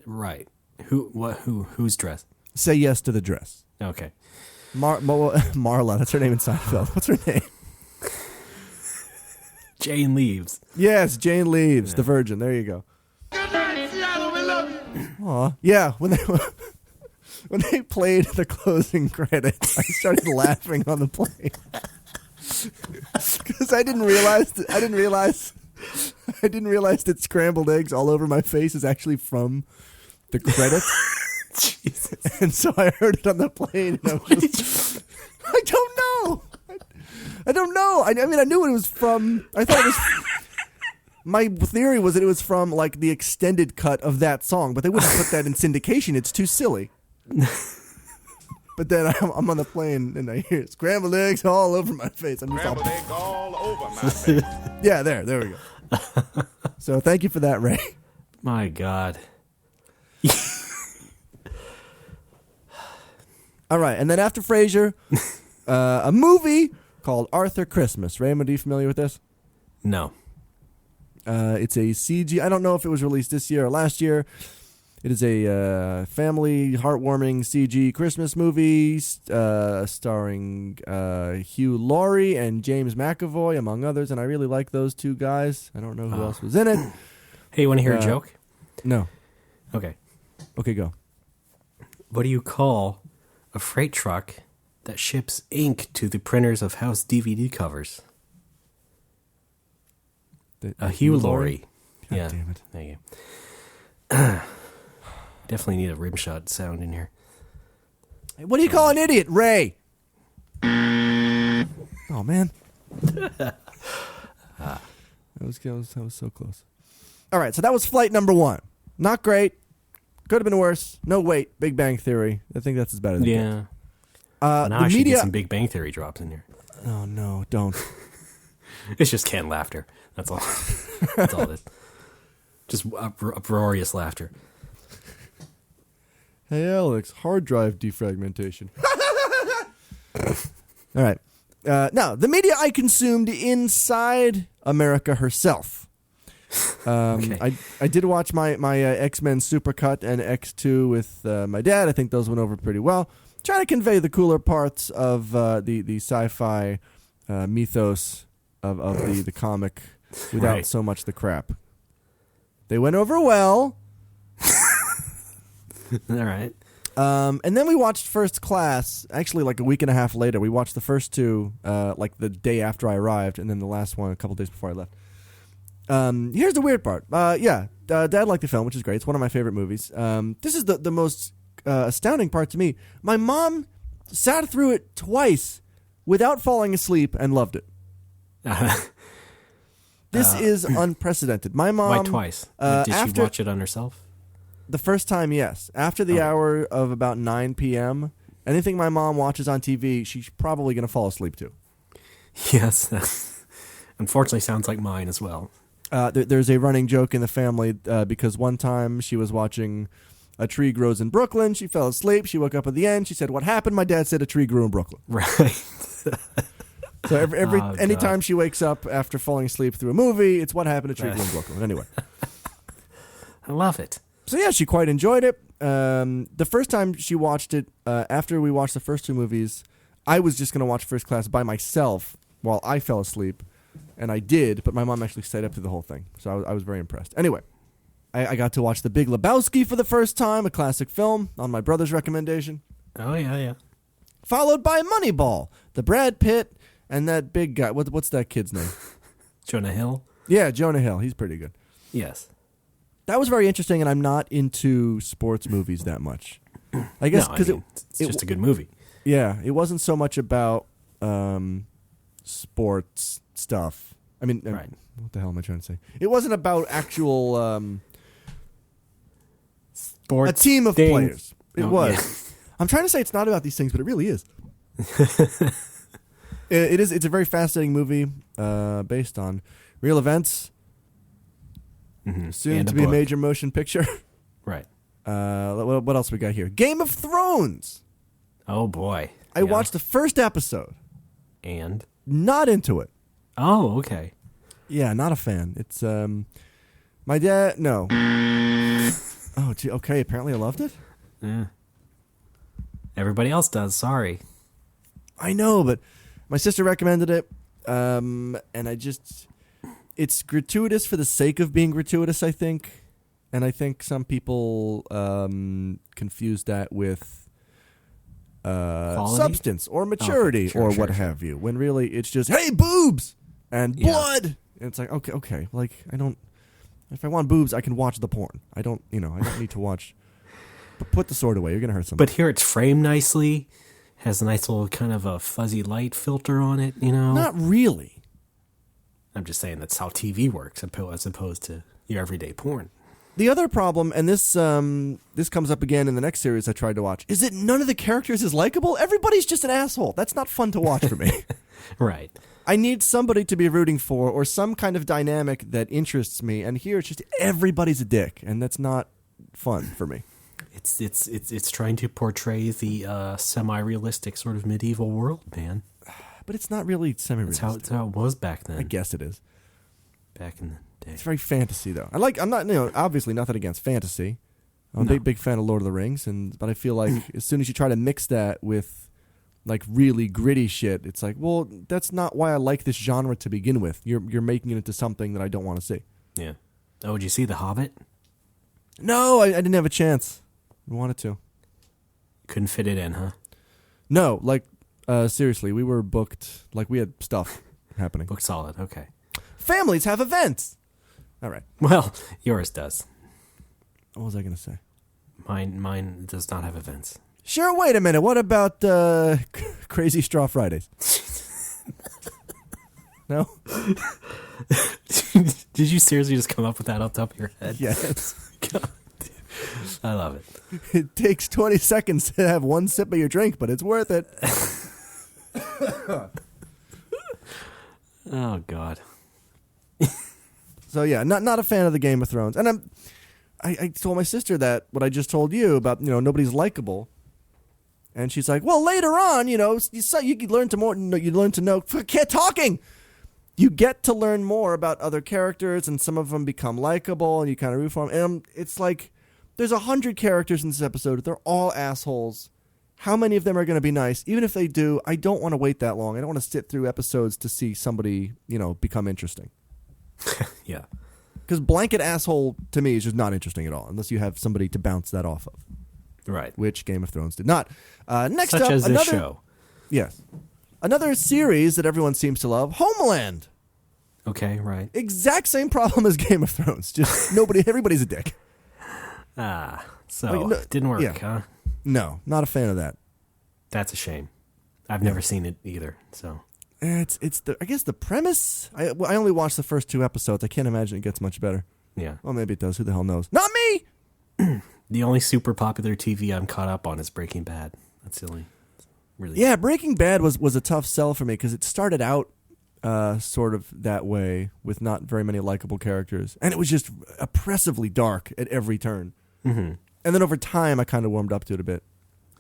Right. Whose dress? Say yes to the dress. Okay. Marla, that's her name in Seinfeld. What's her name? Jane Leaves. Yes, Jane Leaves, the Virgin. There you go. Good night, Seattle. We love you. Aw, yeah. When they played the closing credits, I started laughing on the plane because I didn't realize that scrambled eggs all over my face is actually from the credits. Jesus. And so I heard it on the plane, and I was just, I don't know. I don't know. I mean, I knew it was from. I thought it was. My theory was that it was from like the extended cut of that song, but they wouldn't put that in syndication. It's too silly. But then I'm on the plane and I hear scrambled eggs all over my face. I'm just Scrambled eggs all over my face. Yeah, there we go. So thank you for that, Ray. My God. All right, and then after Frasier, a movie called Arthur Christmas. Raymond, are you familiar with this? No. It's a CG. I don't know if it was released this year or last year. It is a family, heartwarming CG Christmas movie starring Hugh Laurie and James McAvoy, among others, and I really like those two guys. I don't know who else was in it. Hey, you want to hear a joke? No. Okay. Okay, go. What do you call a freight truck that ships ink to the printers of house DVD covers? A Hugh Laurie. God yeah. damn it. There you go. Definitely need a rimshot sound in here. Hey, what do you call an idiot, Ray? Oh, man. That was so close. All right, so that was flight number 1. Not great. Could have been worse. No, wait. Big Bang Theory. I think that's as bad as it Yeah. gets. Now The I should media. get some Big Bang Theory drops in here. Oh, no, don't. It's just canned laughter. That's all. That's all it is. Just uproarious laughter. Hey, Alex, hard drive defragmentation. All right. Now, the media I consumed inside America herself. Okay. I did watch my X-Men Supercut and X2 with my dad. I think those went over pretty well. Trying to convey the cooler parts of the sci-fi mythos of the comic without Right. so much the crap. They went over well. All right. And then we watched First Class, actually like a week and a half later. We watched the first two like the day after I arrived, and then the last one a couple days before I left. Here's the weird part. Dad liked the film, which is great. It's one of my favorite movies. This is the most astounding part to me. My mom sat through it twice without falling asleep and loved it. This is unprecedented. My mom... Why twice? Did she watch it on herself? The first time, yes. After the hour of about 9 p.m., anything my mom watches on TV, she's probably going to fall asleep to. Yes, that unfortunately sounds like mine as well. There's a running joke in the family because one time she was watching A Tree Grows in Brooklyn. She fell asleep. She woke up at the end. She said, "What happened?" My dad said, "A tree grew in Brooklyn." Right. So anytime she wakes up after falling asleep through a movie, it's what happened. A tree grew in Brooklyn. Anyway. I love it. So yeah, she quite enjoyed it. The first time she watched it, after we watched the first two movies, I was just going to watch First Class by myself while I fell asleep. And I did, but my mom actually stayed up through the whole thing. So I was very impressed. Anyway, I got to watch The Big Lebowski for the first time, a classic film, on my brother's recommendation. Oh, yeah. Followed by Moneyball, the Brad Pitt and that big guy. What's that kid's name? Jonah Hill? Yeah, Jonah Hill. He's pretty good. Yes. That was very interesting, and I'm not into sports movies that much. I guess because it's just a good movie. Yeah, it wasn't so much about sports stuff. I mean, right. What the hell am I trying to say? It wasn't about actual sports. A team of players. It was. Yeah. I'm trying to say it's not about these things, but it really is. It is. It's a very fascinating movie based on real events. Mm-hmm. Soon and to be a major motion picture. Right. What else we got here? Game of Thrones. Oh, boy. I watched the first episode. And? Not into it. Oh, okay. Yeah, not a fan. It's my dad. No. Oh, gee, okay. Apparently, I loved it. Yeah. Everybody else does. Sorry. I know, but my sister recommended it, and it's gratuitous for the sake of being gratuitous, I think, and I think some people confuse that with substance or maturity or what have you, when really it's just, hey, boobs and blood. And it's like, okay, like if I want boobs, I can watch the porn. I don't need to watch. But put the sword away. You're gonna hurt somebody. But here it's framed nicely, has a nice little kind of a fuzzy light filter on it. Not really. I'm just saying that's how TV works, as opposed to your everyday porn. The other problem, and this comes up again in the next series I tried to watch, is that none of the characters is likable. Everybody's just an asshole. That's not fun to watch for me. Right. I need somebody to be rooting for or some kind of dynamic that interests me, and here it's just everybody's a dick, and that's not fun for me. It's trying to portray the semi-realistic sort of medieval world, man. But it's not really semi-realistic. That's how it was back then. I guess it is. Back in the day. It's very fantasy, though. I'm not, obviously nothing against fantasy. I'm a big fan of Lord of the Rings, but I feel like as soon as you try to mix that with like really gritty shit, it's like, well, that's not why I like this genre to begin with. You're making it into something that I don't want to see. Yeah. Oh, did you see The Hobbit? No, I didn't have a chance. I wanted to. Couldn't fit it in, huh? No, seriously, we were booked. Like, we had stuff happening. Booked solid, okay. Families have events. All right. Well, yours does. What was I going to say? Mine does not have events. Sure, wait a minute. What about Crazy Straw Fridays? No? Did you seriously just come up with that off the top of your head? Yes. God, I love it. It takes 20 seconds to have one sip of your drink, but it's worth it. Oh, God. So, yeah, not a fan of the Game of Thrones. And I told my sister that, what I just told you about, nobody's likable. And she's like, well, later on, you learn to know. Forget talking. You get to learn more about other characters, and some of them become likable, and you kind of root for them. And it's like, there's 100 characters in this episode. They're all assholes. How many of them are going to be nice? Even if they do, I don't want to wait that long. I don't want to sit through episodes to see somebody, become interesting. Yeah. Because blanket asshole, to me, is just not interesting at all, unless you have somebody to bounce that off of. Right. Which Game of Thrones did not. Next Such up, as this show. Yes. Another series that everyone seems to love, Homeland. Okay, right. Exact same problem as Game of Thrones. Just everybody's a dick. So it didn't work, huh? No, not a fan of that. That's a shame. I've never seen it either, so. I guess the premise. I only watched the first 2 episodes. I can't imagine it gets much better. Yeah. Well, maybe it does. Who the hell knows? Not me! The only super popular TV I'm caught up on is Breaking Bad. That's the only really. Yeah, Breaking Bad was a tough sell for me because it started out sort of that way with not very many likable characters, and it was just oppressively dark at every turn. Mm-hmm. And then over time, I kind of warmed up to it a bit.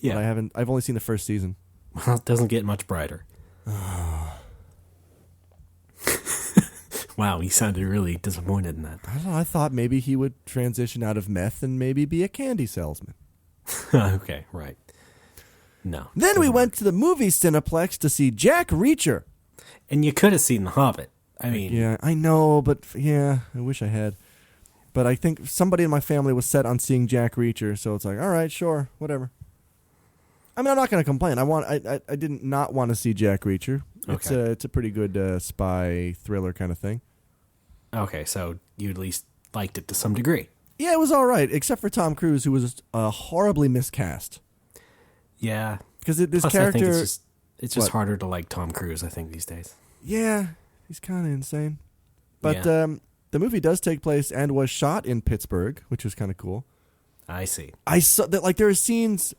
Yeah, but I've only seen the first season. Well, it doesn't get much brighter. Wow, he sounded really disappointed in that. I don't know. I thought maybe he would transition out of meth and maybe be a candy salesman. Okay, right. No. Then we went to the movie Cineplex to see Jack Reacher. And you could have seen The Hobbit. I mean... Yeah, I know, but I wish I had. But I think somebody in my family was set on seeing Jack Reacher, so it's like, all right, sure, whatever. I mean, I'm not going to complain. I didn't not want to see Jack Reacher. Okay. It's a pretty good spy thriller kind of thing. Okay, so you at least liked it to some degree. Yeah, it was all right, except for Tom Cruise, who was horribly miscast. Yeah. Because this Plus, character... I think it's just harder to like Tom Cruise, I think, these days. Yeah, he's kind of insane. But Yeah. the movie does take place and was shot in Pittsburgh, which was kind of cool. I see. I saw that, like, there are scenes...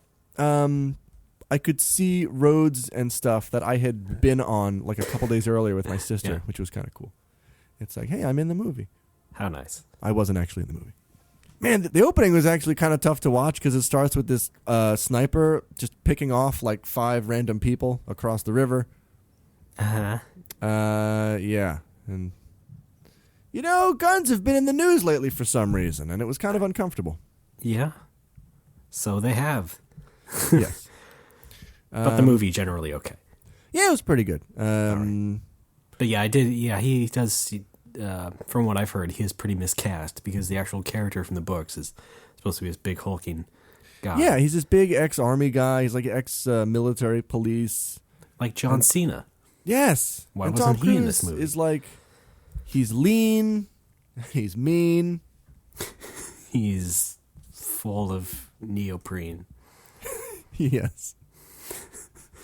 I could see roads and stuff that I had been on like a couple days earlier with my sister, which was kind of cool. It's like, hey, I'm in the movie. How nice. I wasn't actually in the movie. Man, the opening was actually kind of tough to watch because it starts with this sniper just picking off like 5 random people across the river. Uh-huh. Yeah. And, guns have been in the news lately for some reason, and it was kind of uncomfortable. Yeah. So they have. Yes. But the movie generally okay. Yeah, it was pretty good. Right. But yeah, I did. Yeah, he does. From what I've heard, he is pretty miscast because the actual character from the books is supposed to be this big hulking guy. Yeah, he's this big ex-army guy. He's like ex-military police, like John Cena. Yes. Why and wasn't Tom he Cruise in this movie? Is like, he's lean, he's mean, he's full of neoprene. Yes.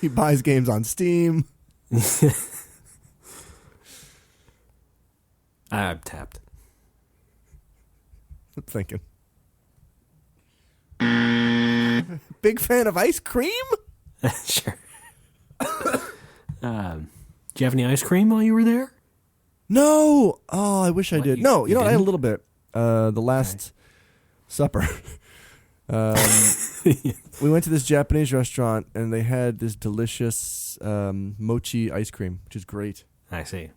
He buys games on Steam. I'm tapped. I'm thinking. Big fan of ice cream? Sure. Did you have any ice cream while you were there? No. Oh, I wish I did. No, you know what? I had a didn't? little bit. The Last Supper. We went to this Japanese restaurant, and they had this delicious mochi ice cream, which is great. I see.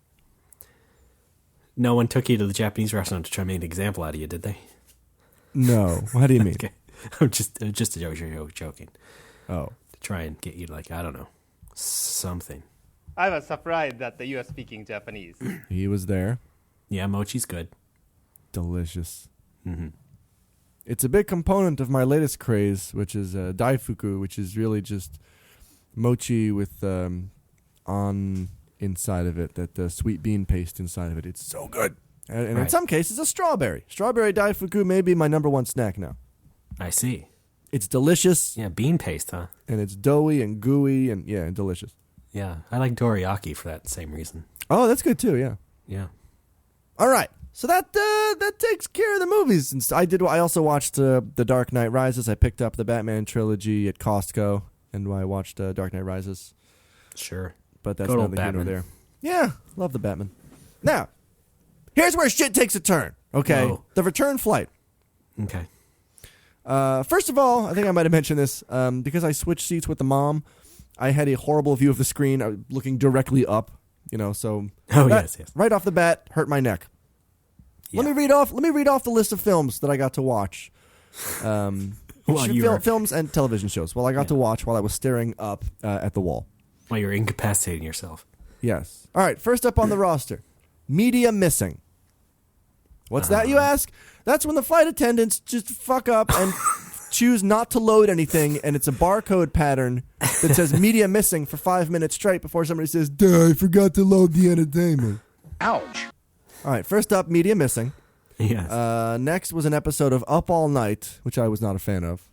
No one took you to the Japanese restaurant to try to make an example out of you, did they? No. What do you mean? Okay. I'm just joking. Oh. To try and get you to, like, I don't know, something. I was surprised that you are speaking Japanese. He was there. Yeah, mochi's good. Delicious. Mm-hmm. It's a big component of my latest craze, which is daifuku, which is really just mochi with on inside of it, that sweet bean paste inside of it. It's so good. And in some cases, a strawberry. Strawberry daifuku may be my number 1 snack now. I see. It's delicious. Yeah, bean paste, huh? And it's doughy and gooey and, and delicious. Yeah, I like dorayaki for that same reason. Oh, that's good too, yeah. Yeah. All right. So that takes care of the movies. And I also watched The Dark Knight Rises. I picked up the Batman trilogy at Costco, and I watched Dark Knight Rises. Sure. But that's Good neither old here nor Batman. there. Yeah, love the Batman. Now, here's where shit takes a turn. Okay, Whoa. The return flight. Okay. First of all, I think I might have mentioned this because I switched seats with the mom. I had a horrible view of the screen, looking directly up. So yes. Right off the bat, hurt my neck. Yeah. Let me read off the list of films that I got to watch. Films and television shows. I got to watch while I was staring up at the wall. While you're incapacitating yourself. Yes. All right. First up on the roster, Media Missing. What's that, you ask? That's when the flight attendants just fuck up and choose not to load anything, and it's a barcode pattern that says Media Missing for 5 minutes straight before somebody says, "Duh, I forgot to load the entertainment." Ouch. All right, first up, media missing. Yes. Next was an episode of Up All Night, which I was not a fan of.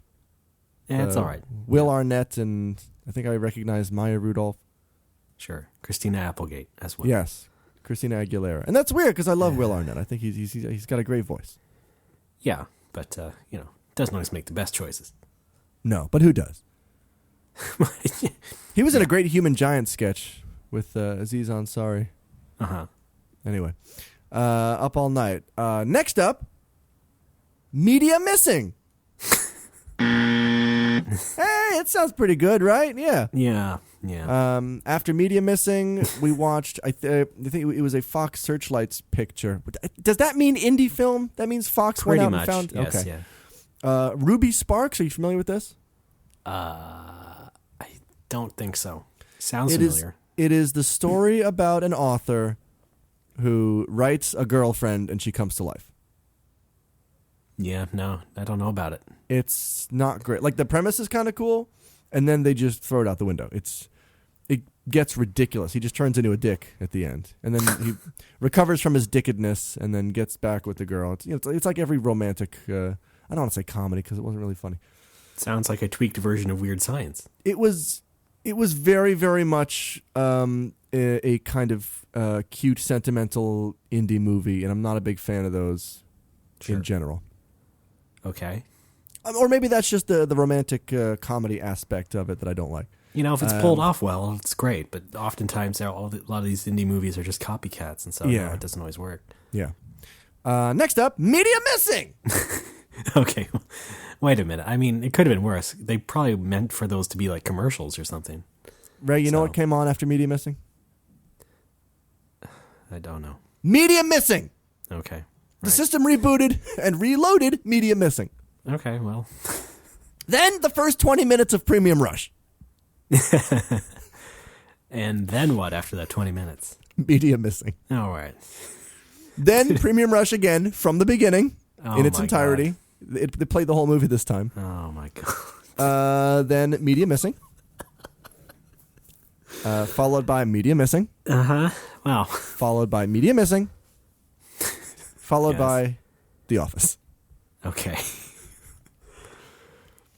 Yeah, it's all right. Will Arnett and I think I recognized Maya Rudolph. Sure. Christina Applegate as well. Yes, Christina Aguilera. And that's weird because I love Will Arnett. I think he's got a great voice. Yeah, but, doesn't always make the best choices. No, but who does? He was in a great Human Giant sketch with Aziz Ansari. Uh-huh. Anyway, Up All Night. Next up, media missing. Hey, it sounds pretty good, right? Yeah. Yeah. After media missing, we watched, I think it was a Fox Searchlights picture. Does that mean indie film? That means Fox Pretty went out much, and found... yes, okay. yeah. Ruby Sparks, are you familiar with this? I don't think so. Sounds familiar. It is the story about an author who writes a girlfriend and she comes to life. Yeah, no, I don't know about it. It's not great. Like, the premise is kind of cool, and then they just throw it out the window. It gets ridiculous. He just turns into a dick at the end, and then he recovers from his dickedness and then gets back with the girl. It's like every romantic, I don't want to say comedy because it wasn't really funny. Sounds like a tweaked version of Weird Science. It was very, very much a kind of cute, sentimental indie movie, and I'm not a big fan of those in general. Okay. Or maybe that's just the romantic comedy aspect of it that I don't like. If it's pulled off well, it's great. But oftentimes, a lot of these indie movies are just copycats, and so it doesn't always work. Yeah. Next up, media missing. Okay. Wait a minute. I mean, it could have been worse. They probably meant for those to be like commercials or something. Ray, you know what came on after media missing? I don't know. Media missing. Okay. The system rebooted and reloaded media missing. Okay, well. Then the first 20 minutes of Premium Rush. And then what after that 20 minutes? Media missing. All right. Then Premium Rush again from the beginning in its entirety. They played the whole movie this time. Oh, my God. Then media missing. Followed by media missing. Uh-huh. Wow. Followed by media missing. Followed by The Office. Okay.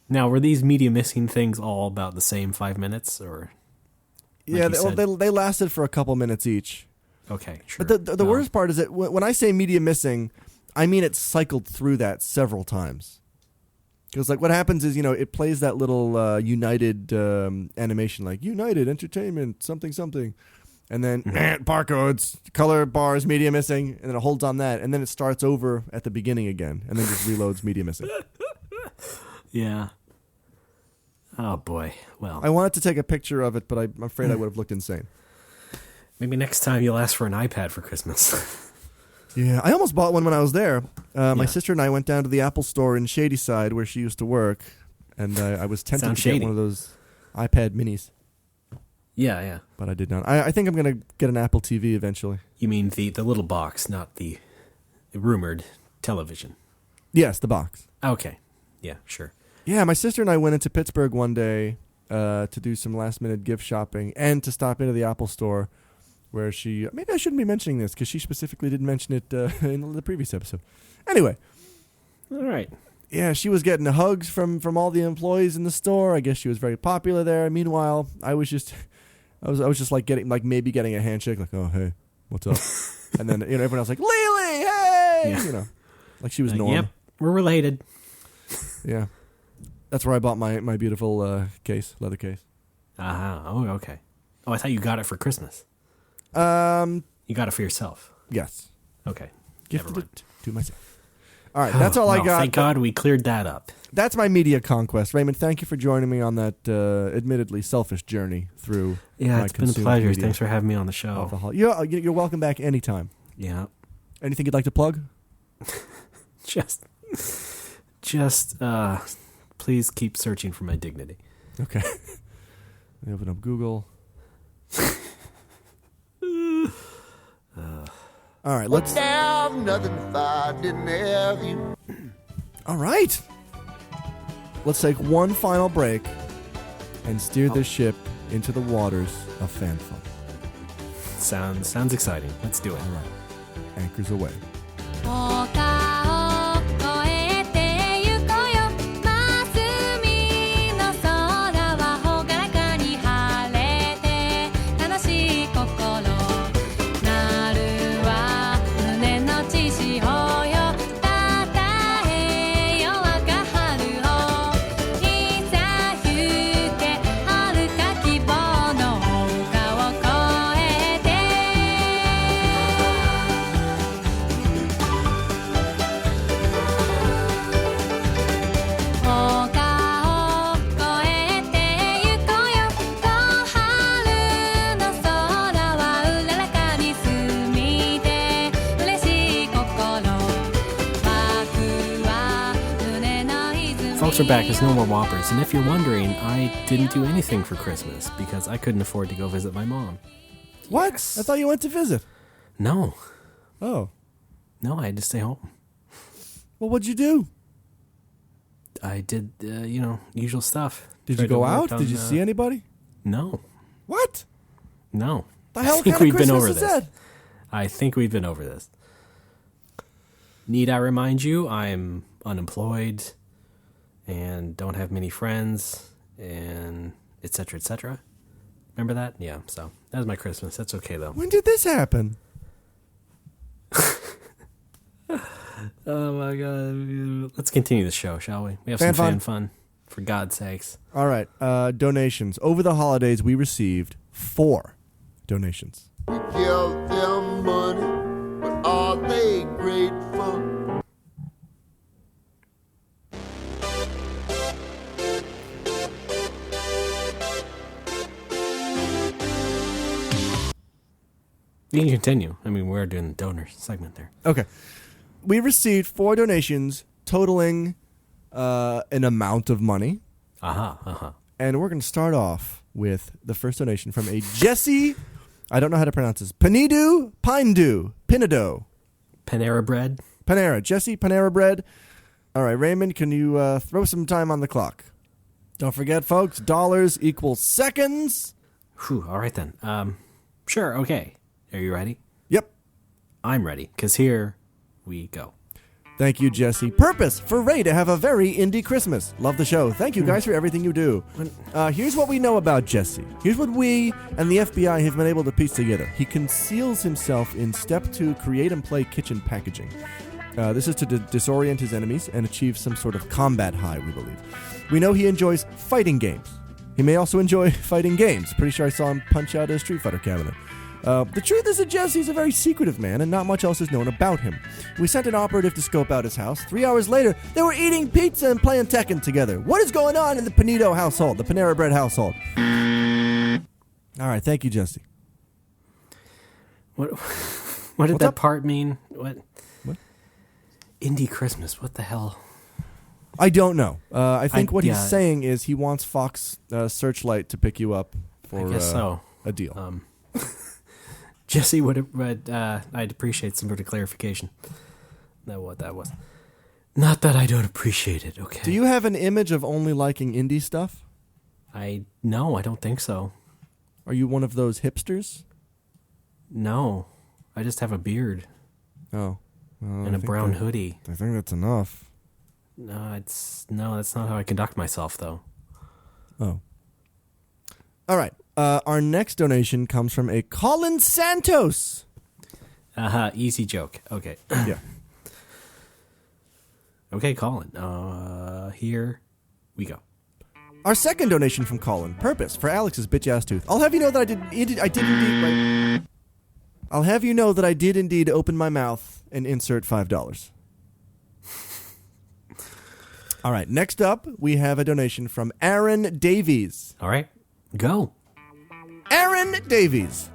Now, were these media missing things all about the same 5 minutes, or? Yeah, they lasted for a couple minutes each. Okay, sure. But the worst part is that when I say media missing, I mean it cycled through that several times. Because like what happens is, it plays that little United animation, like United Entertainment, something, something. And then barcodes, color bars, media missing, and then it holds on that, and then it starts over at the beginning again, and then just reloads media missing. Yeah. Oh boy. Well, I wanted to take a picture of it, but I'm afraid I would have looked insane. Maybe next time you'll ask for an iPad for Christmas. Yeah, I almost bought one when I was there. My sister and I went down to the Apple store in Shadyside where she used to work, and I was tempted to get one of those iPad minis. Yeah. But I did not. I think I'm going to get an Apple TV eventually. You mean the little box, not the rumored television? Yes, the box. Okay. Yeah, sure. Yeah, my sister and I went into Pittsburgh one day to do some last-minute gift shopping and to stop into the Apple store where she... Maybe I shouldn't be mentioning this because she specifically didn't mention it in the previous episode. Anyway. All right. Yeah, she was getting hugs from all the employees in the store. I guess she was very popular there. Meanwhile, I was just like maybe getting a handshake, like, oh, hey, what's up? And then, everyone else like, Lily, hey! Yeah. Like she was Norm. Yep, we're related. Yeah. That's where I bought my beautiful leather case. Uh-huh. Oh, okay. Oh, I thought you got it for Christmas. You got it for yourself. Yes. Okay. Gifted it to myself. All right, that's all I got. Thank God we cleared that up. That's my media conquest. Raymond, thank you for joining me on that admittedly selfish journey through my it's been a pleasure. Media. Thanks for having me on the show. You're welcome back anytime. Yeah. Anything you'd like to plug? Just please keep searching for my dignity. Okay. Let me open up Google. All right, let's... Have nothing if I didn't have you. All right. Let's take one final break and steer this ship into the waters of fan fun. Sounds exciting. Let's do it. All right. Anchors away. Folks are back. There's no more Whoppers. And if you're wondering, I didn't do anything for Christmas because I couldn't afford to go visit my mom. What? I thought you went to visit. No. Oh. No, I had to stay home. Well, what'd you do? I did, usual stuff. Did you go out? Did you see anybody? No. What? No. The hell I think kind we've of been Christmas over is this. that? I think we've been over this. Need I remind you, I'm unemployed and don't have many friends and et cetera, et cetera. Remember that? Yeah, so that was my Christmas. That's okay, though. When did this happen? Oh, my God. Let's continue the show, shall we? We have Fan some fun. fan fun, for God's sakes. All right. Donations. Over the holidays, we received 4 donations. We give them money, but are they grateful? You can continue. I mean, we're doing the donor segment there. Okay. We received 4 donations totaling an amount of money. And we're going to start off with the first donation from a Jesse, I don't know how to pronounce this, Pinedo. Panera Bread. Panera. Jesse Panera Bread. All right, Raymond, can you throw some time on the clock? Don't forget, folks, dollars equals seconds. Whew, all right, then. Sure, okay. Are you ready? Yep. I'm ready, because here we go. Thank you, Jesse. Purpose for Ray to have a very indie Christmas. Love the show. Thank you guys for everything you do. Here's what we know about Jesse. Here's what we and the FBI have been able to piece together. He conceals himself in step 2, create and play kitchen packaging. This is to disorient his enemies and achieve some sort of combat high, we believe. We know he enjoys fighting games. He may also enjoy fighting games. Pretty sure I saw him punch out a Street Fighter cabinet. The truth is that Jesse's a very secretive man, and not much else is known about him. We sent an operative to scope out his house. 3 hours later, they were eating pizza and playing Tekken together. What is going on in the Pinedo household, the Panera Bread household? All right, thank you, Jesse. What did What's that up? part mean? What? Indie Christmas, what the hell? I don't know. I think what he's yeah. saying is he wants Fox Searchlight to pick you up for I guess so. a deal. Jesse I'd appreciate some sort of clarification. That what that was. Not that I don't appreciate it, okay? Do you have an image of only liking indie stuff? No, I don't think so. Are you one of those hipsters? No, I just have a beard. Oh. Well, and a brown hoodie. I think that's enough. No, that's not how I conduct myself, though. Oh. All right. Our next donation comes from a Colin Santos. Easy joke. Okay. Yeah. Okay, Colin. Here we go. Our second donation from Colin. Purpose for Alex's bitch-ass tooth. I'll have you know that I did indeed. I'll have you know that I did indeed open my mouth and insert $5. All right. Next up, we have a donation from Aaron Davies. All right. Go. Aaron Davies.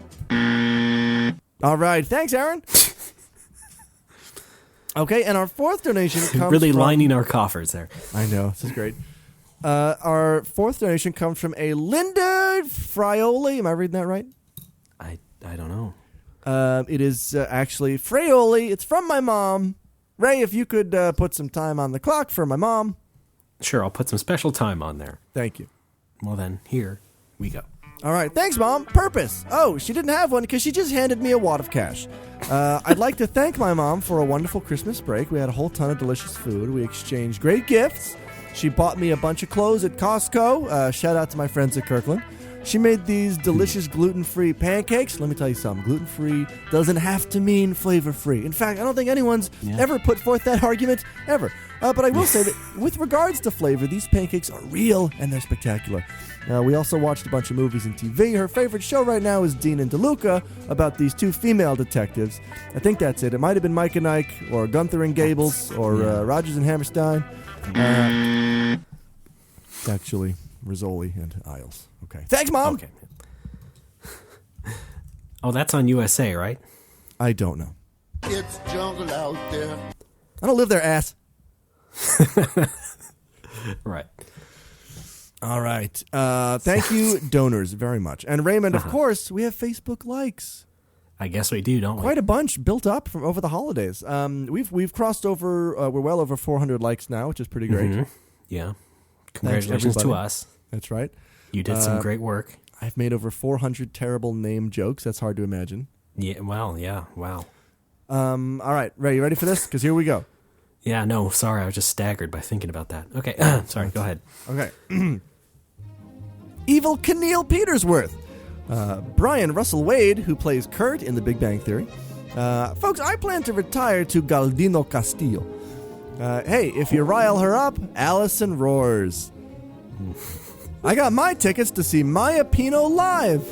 All right. Thanks, Aaron. Okay, and our fourth donation comes really from... lining our coffers there. I know. This is great. Our fourth donation comes from a Linda Frioli. Am I reading that right? I don't know. It is actually Fraioli. It's from my mom. Ray, if you could put some time on the clock for my mom. Sure, I'll put some special time on there. Thank you. Well then, here we go. All right. Thanks, Mom. Purpose. Oh, she didn't have one because she just handed me a wad of cash. I'd like to thank my mom for a wonderful Christmas break. We had a whole ton of delicious food. We exchanged great gifts. She bought me a bunch of clothes at Costco. Shout out to my friends at Kirkland. She made these delicious gluten-free pancakes. Let me tell you something. Gluten-free doesn't have to mean flavor-free. In fact, I don't think anyone's ever put forth that argument, ever. But I will say that with regards to flavor, these pancakes are real and they're spectacular. We also watched a bunch of movies and TV. Her favorite show right now is Dean and DeLuca, about these two female detectives. I think that's it. It might have been Mike and Ike, or Gunther and Gables, or Rogers and Hammerstein. Actually, Rizzoli and Isles. Okay. Thanks, Mom! Okay. Oh, that's on USA, right? I don't know. It's jungle out there. I don't live there, ass. Right. All right. Thank you, donors, very much. And Raymond, of course, we have Facebook likes. I guess we do, don't we? Quite a bunch built up from over the holidays. We've crossed over. We're well over 400 likes now, which is pretty great. Mm-hmm. Yeah. Congratulations to us. That's right. You did some great work. I've made over 400 terrible name jokes. That's hard to imagine. Yeah. Well. Yeah. Wow. All right, Ray, you ready for this? Because here we go. Yeah. No. Sorry, I was just staggered by thinking about that. Okay. Sorry. Go ahead. Okay. Evil Keneal Petersworth. Brian Russell Wade, who plays Kurt in The Big Bang Theory. Folks, I plan to retire to Galdino Castillo. Hey, if you rile her up, Allison roars. I got my tickets to see Maya Pino live.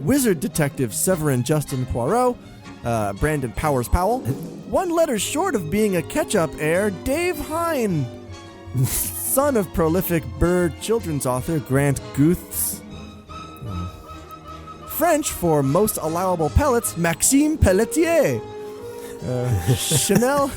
Wizard Detective Severin Justin Poirot. Brandon Powers Powell. One letter short of being a ketchup heir, Dave Hine. Son of prolific bird children's author Grant Guths. French for most allowable pellets, Maxime Pelletier. Chanel.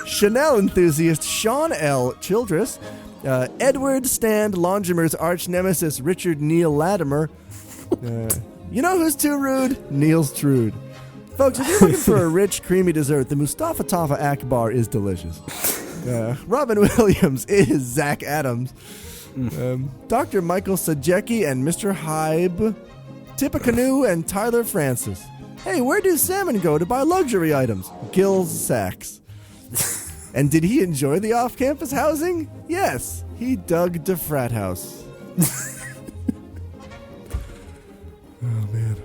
Chanel enthusiast Sean L. Childress. Edward Stand Longimer's arch nemesis Richard Neil Latimer. You know who's too rude? Neil's Trude. Folks, if you're looking for a rich, creamy dessert, the Mustafa Tafa Akbar is delicious. Robin Williams is Zach Adams. Dr. Michael Sajecki and Mr. Hybe. Tippecanoe and Tyler Francis. Hey, where do salmon go to buy luxury items? Gil's Sachs. And did he enjoy the off-campus housing? Yes, he dug the frat house. Oh, man.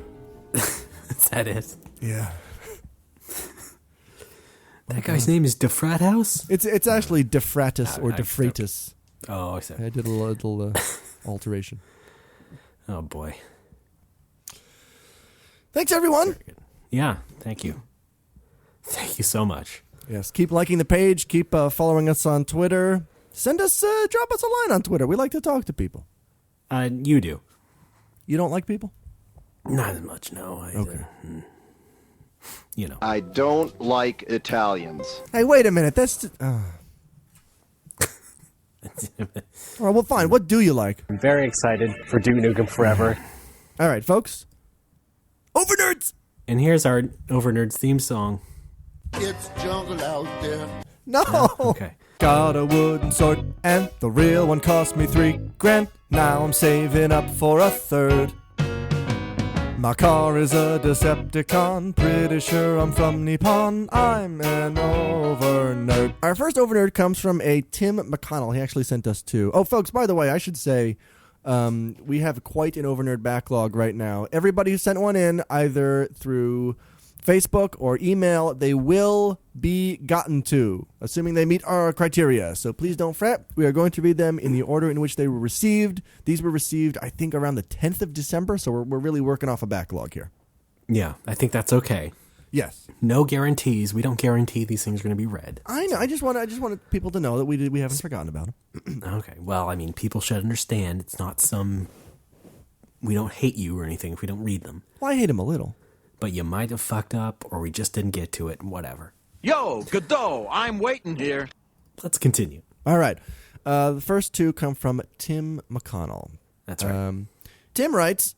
Is that it? Yeah. That guy's name is DeFrat House? It's actually DeFratus or DeFratus. Oh, I see. I did a little alteration. Oh, boy. Thanks, everyone. Yeah, thank you. Thank you so much. Yes, keep liking the page. Keep following us on Twitter. Drop us a line on Twitter. We like to talk to people. You do. You don't like people? Not as much, no. Okay. You know. I don't like Italians. Hey, wait a minute. That's... All right, well, fine. What do you like? I'm very excited for Duke Nukem Forever. All right, folks. Over Nerds! And here's our Over Nerds theme song. It's jungle out there. No! Okay. Got a wooden sword, and the real one cost me $3,000. Now I'm saving up for a third. My car is a Decepticon. Pretty sure I'm from Nippon. I'm an over nerd. Our first over nerd comes from a Tim McConnell. He actually sent us two. Oh, folks, by the way, I should say we have quite an over nerd backlog right now. Everybody who sent one in, either through Facebook or email, they will be gotten to, assuming they meet our criteria. So please don't fret. We are going to read them in the order in which they were received. These were received, I think, around the 10th of December, so we're really working off a backlog here. Yeah, I think that's okay. Yes. No guarantees. We don't guarantee these things are going to be read. I know. I just wanted people to know that we haven't forgotten about them. Okay. Well, I mean, people should understand it's not we don't hate you or anything if we don't read them. Well, I hate them a little. But you might have fucked up, or we just didn't get to it, whatever. Yo, Godot, I'm waiting here. Let's continue. All right. The first two come from Tim McConnell. That's right. Tim writes,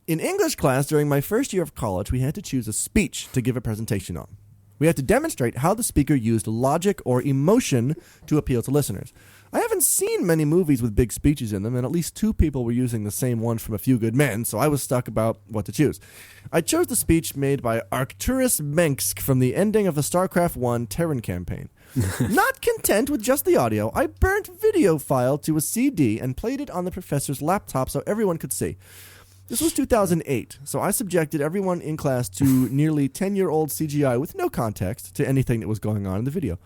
in English class during my first year of college, we had to choose a speech to give a presentation on. We had to demonstrate how the speaker used logic or emotion to appeal to listeners. I haven't seen many movies with big speeches in them, and at least 2 people were using the same one from A Few Good Men, so I was stuck about what to choose. I chose the speech made by Arcturus Mensk from the ending of the StarCraft 1 Terran campaign. Not content with just the audio, I burnt video file to a CD and played it on the professor's laptop so everyone could see. This was 2008, so I subjected everyone in class to nearly 10-year-old CGI with no context to anything that was going on in the video.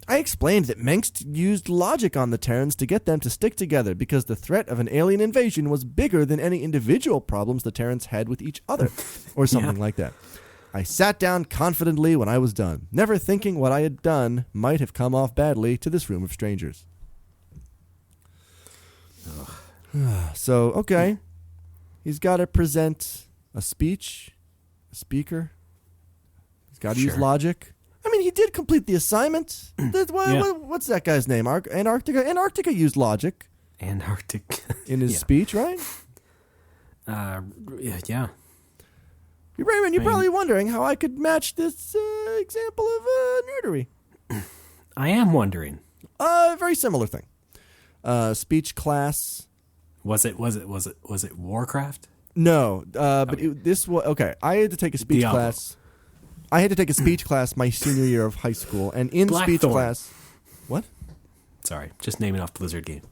I explained that Mensk used logic on the Terrans to get them to stick together because the threat of an alien invasion was bigger than any individual problems the Terrans had with each other, or something like that. I sat down confidently when I was done, never thinking what I had done might have come off badly to this room of strangers. So, okay. He's got to present a speech, a speaker. He's got to use logic. I mean, he did complete the assignment. What's that guy's name? Antarctica? Antarctica used logic. Antarctica. In his speech, right? Yeah. Raymond, you're probably wondering how I could match this example of nerdery. I am wondering. Very similar thing. Speech class. Was it Warcraft? No, but this was okay. I had to take a speech class. I had to take a speech class my senior year of high school, and in speech class, what? Sorry, just naming off Blizzard game.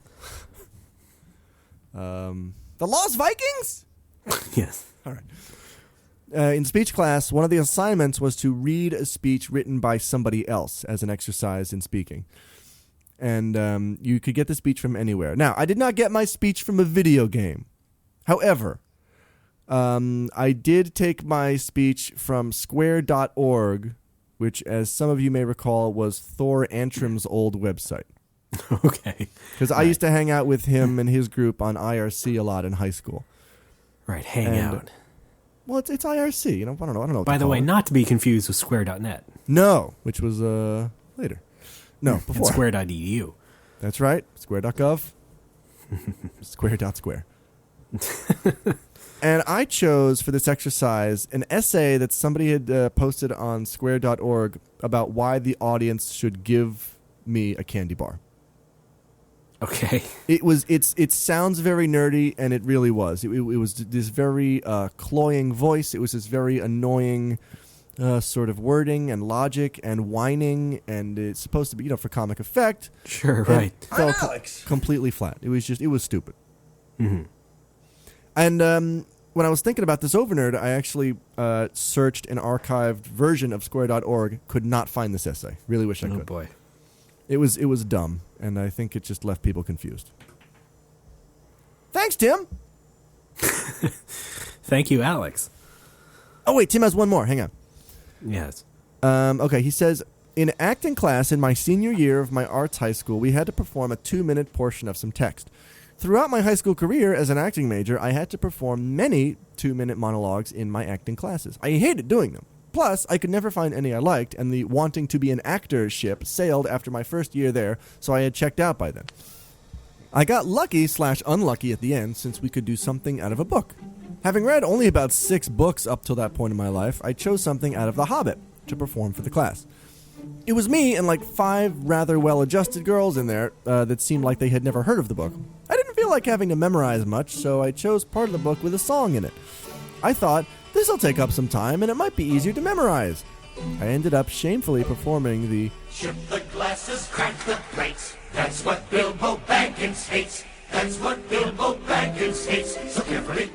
The Lost Vikings. Yes. All right. In speech class, one of the assignments was to read a speech written by somebody else as an exercise in speaking. And you could get the speech from anywhere. Now, I did not get my speech from a video game. However, I did take my speech from square.org, which, as some of you may recall, was Thor Antrim's old website. Okay. Because I used to hang out with him and his group on IRC a lot in high school. Right, hang out. Well, it's IRC. I don't know. By the way, not to be confused with square.net. No, which was later. No, before. Square.edu. That's right. Square.gov. Square.square. And I chose for this exercise an essay that somebody had posted on square.org about why the audience should give me a candy bar. Okay. It sounds very nerdy, and it really was. It was this very cloying voice. It was this very annoying sort of wording and logic and whining, and it's supposed to be, for comic effect. Sure, right. Fell completely flat. It was stupid. Mm-hmm. And when I was thinking about this overnerd, I actually searched an archived version of square.org. Could not find this essay. Really wish I could. Oh boy. It was dumb, and I think it just left people confused. Thanks, Tim. Thank you, Alex. Oh wait, Tim has one more. Hang on. Yes. Okay, he says, in acting class in my senior year of my arts high school, we had to perform a 2-minute portion of some text. Throughout my high school career as an acting major, I had to perform many 2-minute monologues in my acting classes. I hated doing them. Plus, I could never find any I liked, and the wanting to be an actor ship sailed after my first year there, so I had checked out by then. I got lucky/unlucky at the end, since we could do something out of a book. Having read only about 6 books up till that point in my life, I chose something out of The Hobbit to perform for the class. It was me and 5 rather well-adjusted girls in there that seemed like they had never heard of the book. I didn't feel like having to memorize much, so I chose part of the book with a song in it. I thought, this'll take up some time and it might be easier to memorize. I ended up shamefully performing the Ship the glasses, crack the plates. That's what Bilbo Baggins hates. That's what Bilbo Baggins hates. So carefully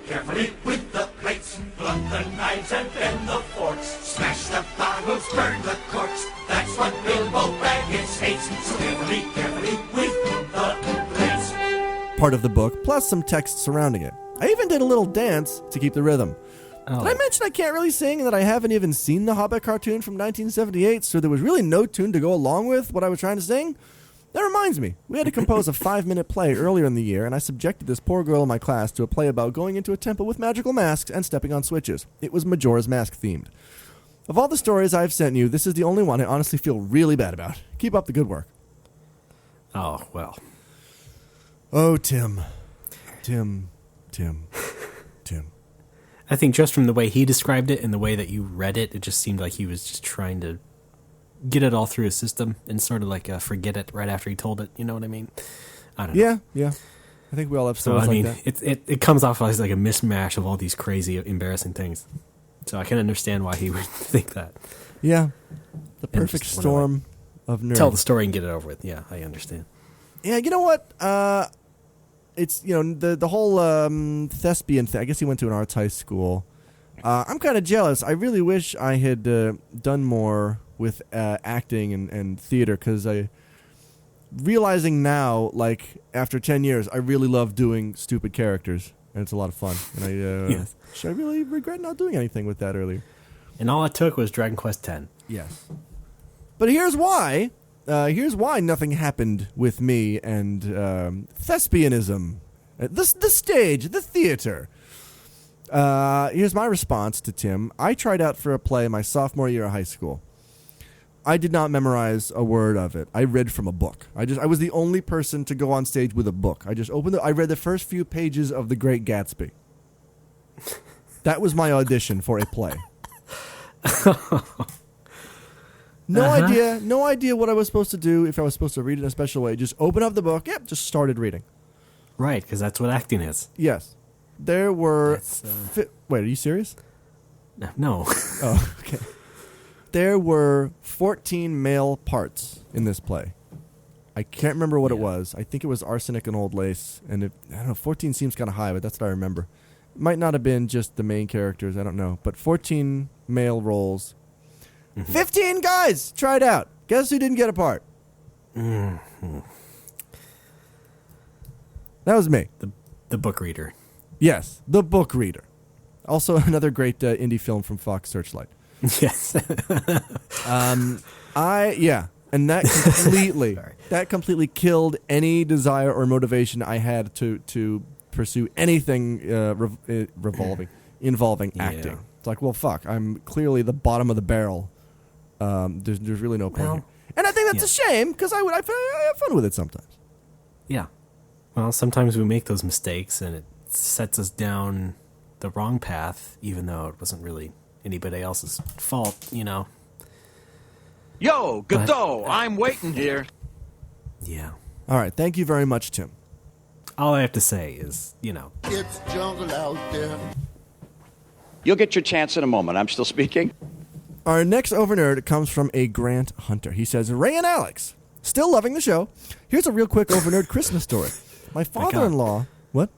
with the plates. Blunt the knives and bend the forks. Smash the bottles, burn the corks. That's what Bilbo Baggins hates. So carefully with the plates. Part of the book, plus some text surrounding it. I even did a little dance to keep the rhythm. Oh. Did I mention I can't really sing and that I haven't even seen the Hobbit cartoon from 1978, so there was really no tune to go along with what I was trying to sing? That reminds me, we had to compose a 5-minute play earlier in the year, and I subjected this poor girl in my class to a play about going into a temple with magical masks and stepping on switches. It was Majora's Mask themed. Of all the stories I've sent you, this is the only one I honestly feel really bad about. Keep up the good work. Oh, well. Oh, Tim. I think just from the way he described it and the way that you read it, it just seemed like he was just trying to get it all through his system and sort of like forget it right after he told it. You know what I mean? I don't know. Yeah. I think we all have So stories I mean, like that. it comes off as like a mismatch of all these crazy, embarrassing things. So I can understand why he would think that. Yeah, the perfect storm of nerds. Tell the story and get it over with. Yeah, I understand. Yeah, you know what? It's the whole thespian thing. I guess he went to an arts high school. I'm kind of jealous. I really wish I had done more with acting and theater, because realizing now, like after 10 years, I really love doing stupid characters, and it's a lot of fun. And I really regret not doing anything with that earlier. And all it took was Dragon Quest X. Yes. But here's why. Here's why nothing happened with me and thespianism. The stage, the theater. Here's my response to Tim. I tried out for a play my sophomore year of high school. I did not memorize a word of it. I read from a book. I was the only person to go on stage with a book. I just opened I read the first few pages of The Great Gatsby. That was my audition for a play. No idea what I was supposed to do, if I was supposed to read it in a special way. Just open up the book. Yep, just started reading. Right, because that's what acting is. Yes. There were... wait, are you serious? No. Oh, okay. There were 14 male parts in this play. I can't remember what it was. I think it was Arsenic and Old Lace. And I don't know, 14 seems kind of high, but that's what I remember. It might not have been just the main characters. I don't know. But 14 male roles. 15 guys tried out. Guess who didn't get a part? Mm-hmm. That was me. The book reader. Yes, the book reader. Also another great indie film from Fox Searchlight. Yes. And that completely killed any desire or motivation I had to pursue anything involving acting. It's like, well, fuck, I'm clearly the bottom of the barrel. There's really no point here. And I think that's a shame, because I have fun with it sometimes. Yeah. Well, sometimes we make those mistakes and it sets us down the wrong path, even though it wasn't really anybody else's fault, you know. Yo, Godot, I'm waiting here. Yeah. All right. Thank you very much, Tim. All I have to say is, you know. It's jungle out there. You'll get your chance in a moment. I'm still speaking. Our next Overnerd comes from a Grant Hunter. He says, Ray and Alex, still loving the show. Here's a real quick Overnerd Christmas story. My father-in-law... What?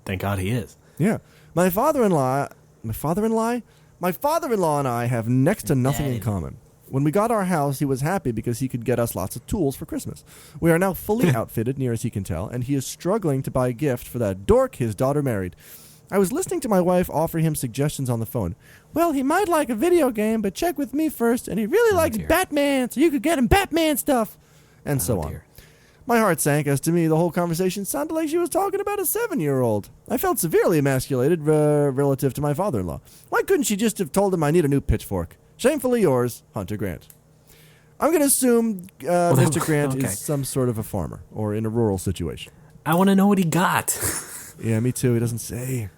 Thank God he is. Yeah. My father-in-law and I have next to nothing in common. When we got our house, he was happy because he could get us lots of tools for Christmas. We are now fully outfitted, near as he can tell, and he is struggling to buy a gift for that dork his daughter married. I was listening to my wife offer him suggestions on the phone. Well, he might like a video game, but check with me first, and he really likes Batman, so you could get him Batman stuff, and so on. My heart sank, as to me the whole conversation sounded like she was talking about a 7-year-old. I felt severely emasculated relative to my father-in-law. Why couldn't she just have told him I need a new pitchfork? Shamefully yours, Hunter Grant. I'm going to assume Mr. Grant is some sort of a farmer, or in a rural situation. I want to know what he got. Yeah, me too. He doesn't say.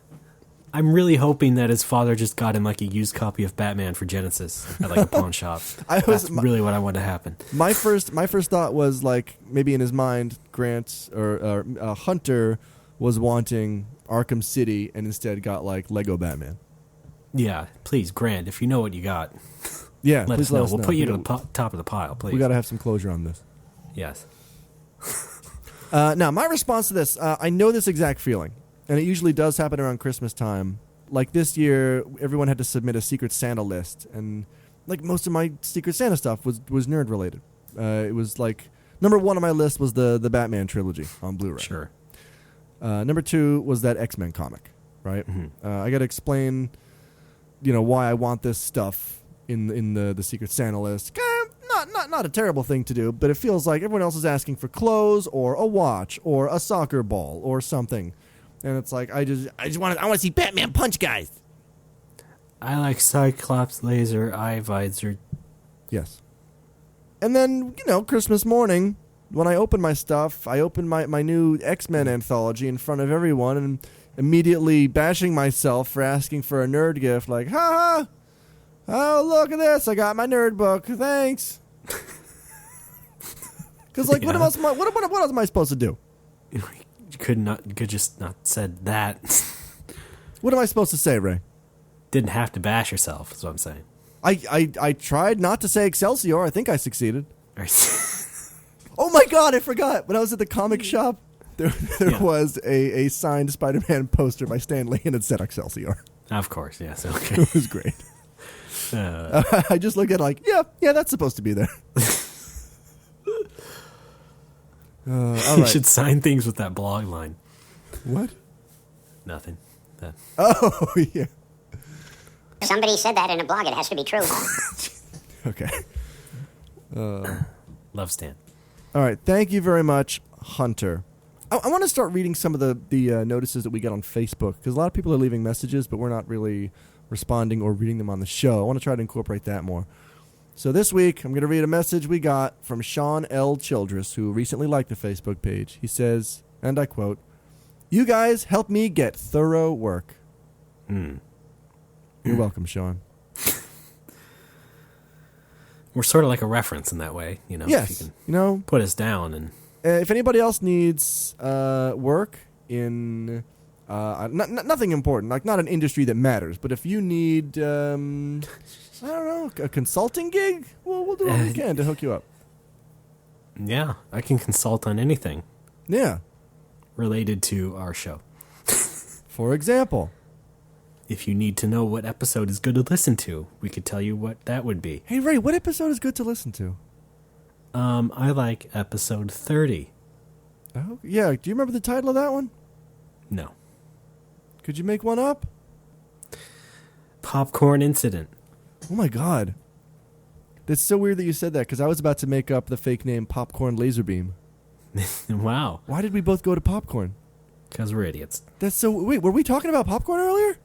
I'm really hoping that his father just got him like a used copy of Batman for Genesis at like a pawn shop. That's really what I want to happen. My first thought was like maybe in his mind, Grant or Hunter was wanting Arkham City and instead got like Lego Batman. Yeah, please, Grant, if you know what you got, yeah, let us know. We'll put you to the top of the pile, please. We got to have some closure on this. Yes. Now, my response to this, I know this exact feeling. And it usually does happen around Christmas time. Like this year, everyone had to submit a Secret Santa list. And like most of my Secret Santa stuff was nerd related. It was like, number 1 on my list was the Batman trilogy on Blu-ray. Sure. Number 2 was that X-Men comic, right? Mm-hmm. I got to explain, why I want this stuff in the Secret Santa list. Not a terrible thing to do, but it feels like everyone else is asking for clothes or a watch or a soccer ball or something. And it's like I want to see Batman punch guys. I like Cyclops laser eye visor. Yes. And then, Christmas morning, when I open my stuff, I open my new X-Men anthology in front of everyone and immediately bashing myself for asking for a nerd gift like, ha Oh, look at this! I got my nerd book. Thanks. Because like, what else am I supposed to do? You could just not said that. What am I supposed to say, Ray? Didn't have to bash yourself. Is what I'm saying. I tried not to say Excelsior. I think I succeeded. Oh my God! I forgot. When I was at the comic shop, there was a signed Spider-Man poster by Stan Lee, and it said Excelsior. Of course, yes. Okay. It was great. I just looked at it like, yeah, that's supposed to be there. All right. You should sign things with that blog line. What? Nothing. Oh, yeah. Somebody said that in a blog. It has to be true. Okay. Love Stan. All right. Thank you very much, Hunter. I want to start reading some of the notices that we get on Facebook, because a lot of people are leaving messages, but we're not really responding or reading them on the show. I want to try to incorporate that more. So this week, I'm going to read a message we got from Sean L. Childress, who recently liked the Facebook page. He says, and I quote, "You guys help me get thorough work." You're welcome, Sean. We're sort of like a reference in that way, you know. Yes, if you can put us down, and if anybody else needs work in nothing important, like not an industry that matters, but if you need, I don't know, a consulting gig, well, we'll do what we can to hook you up. Yeah, I can consult on anything. Yeah, related to our show. For example, if you need to know what episode is good to listen to, we could tell you what that would be. Hey, Ray, what episode is good to listen to? I like episode 30. Oh, yeah. Do you remember the title of that one? No. Could you make one up? Popcorn Incident. Oh, my God. That's so weird that you said that, because I was about to make up the fake name Popcorn Laserbeam. Wow. Why did we both go to popcorn? Because we're idiots. That's so... Wait, were we talking about popcorn earlier?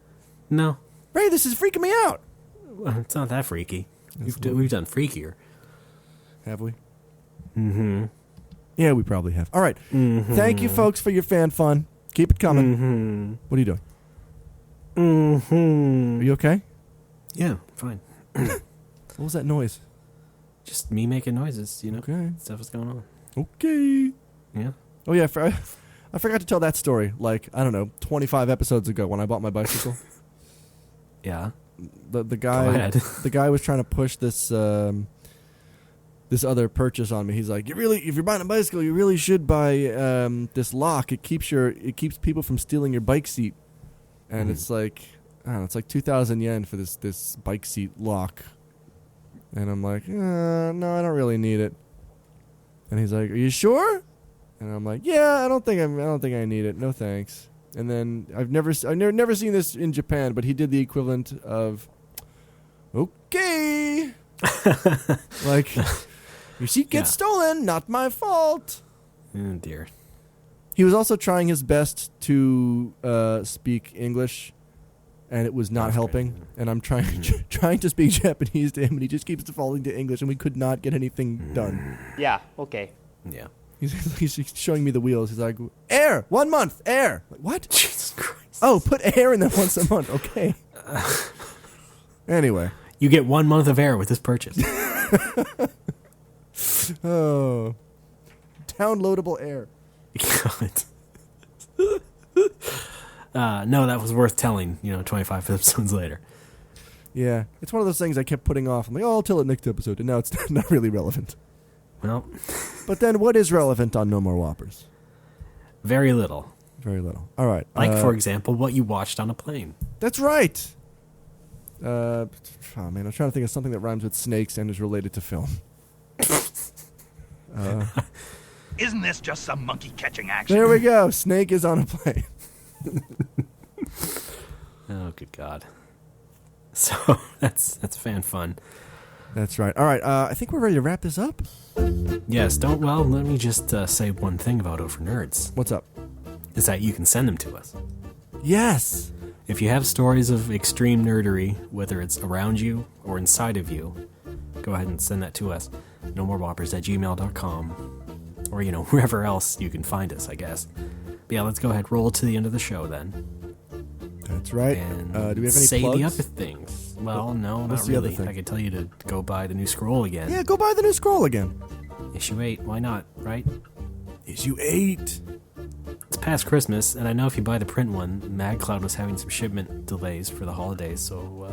No. Ray, this is freaking me out. Well, it's not that freaky. We've done freakier. Have we? Mm-hmm. Yeah, we probably have. All right. Mm-hmm. Thank you, folks, for your fan fun. Keep it coming. Mm-hmm. What are you doing? Mm-hmm. Are you okay? Yeah, fine. What was that noise? Just me making noises, you know. Okay. Stuff is going on. Okay. Yeah. Oh, yeah. I forgot to tell that story, like, I don't know, 25 episodes ago when I bought my bicycle. Yeah. The guy was trying to push this this other purchase on me. He's like, if you're buying a bicycle, you really should buy this lock. It keeps people from stealing your bike seat. And it's like, I don't know, it's like 2,000 yen for this bike seat lock. And I'm like, no, I don't really need it. And he's like, are you sure? And I'm like, yeah, I don't think I need it. No thanks. And then I've never seen this in Japan, but he did the equivalent of, okay, like, your seat gets stolen, not my fault. Oh dear. He was also trying his best to speak English, and it was not helping. And I'm trying to speak Japanese to him, and he just keeps defaulting to English, and we could not get anything done. Yeah. Okay. Yeah. He's showing me the wheels. He's like, air, 1 month, air. Like, what? Jesus Christ. Oh, put air in them once a month. Okay. Anyway. You get 1 month of air with this purchase. Oh. Downloadable air. No, that was worth telling, 25 episodes later. Yeah. It's one of those things I kept putting off. I'm like, I'll tell it next episode. And now it's not really relevant. Well. But then what is relevant on No More Whoppers? Very little. Very little. All right. Like, for example, what you watched on a plane. That's right. Oh, man. I'm trying to think of something that rhymes with snakes and is related to film. Isn't this just some monkey catching action? There we go. Snake is on a plane. Oh, good God. So, that's fan fun. That's right. All right. I think we're ready to wrap this up. Yes. Let me just say one thing about Over Nerds. What's up? Is that you can send them to us. Yes. If you have stories of extreme nerdery, whether it's around you or inside of you, go ahead and send that to us. nomorewhoppers@gmail.com. Or, wherever else you can find us, I guess. But yeah, let's go ahead. Roll to the end of the show then. That's right. And do we have any say plugs? the other things. Well, no, What's not the other really. thing? I could tell you to go buy the new scroll again. Yeah, go buy the new scroll again. Issue 8, why not, right? Issue 8. It's past Christmas, and I know if you buy the print one, MagCloud was having some shipment delays for the holidays, so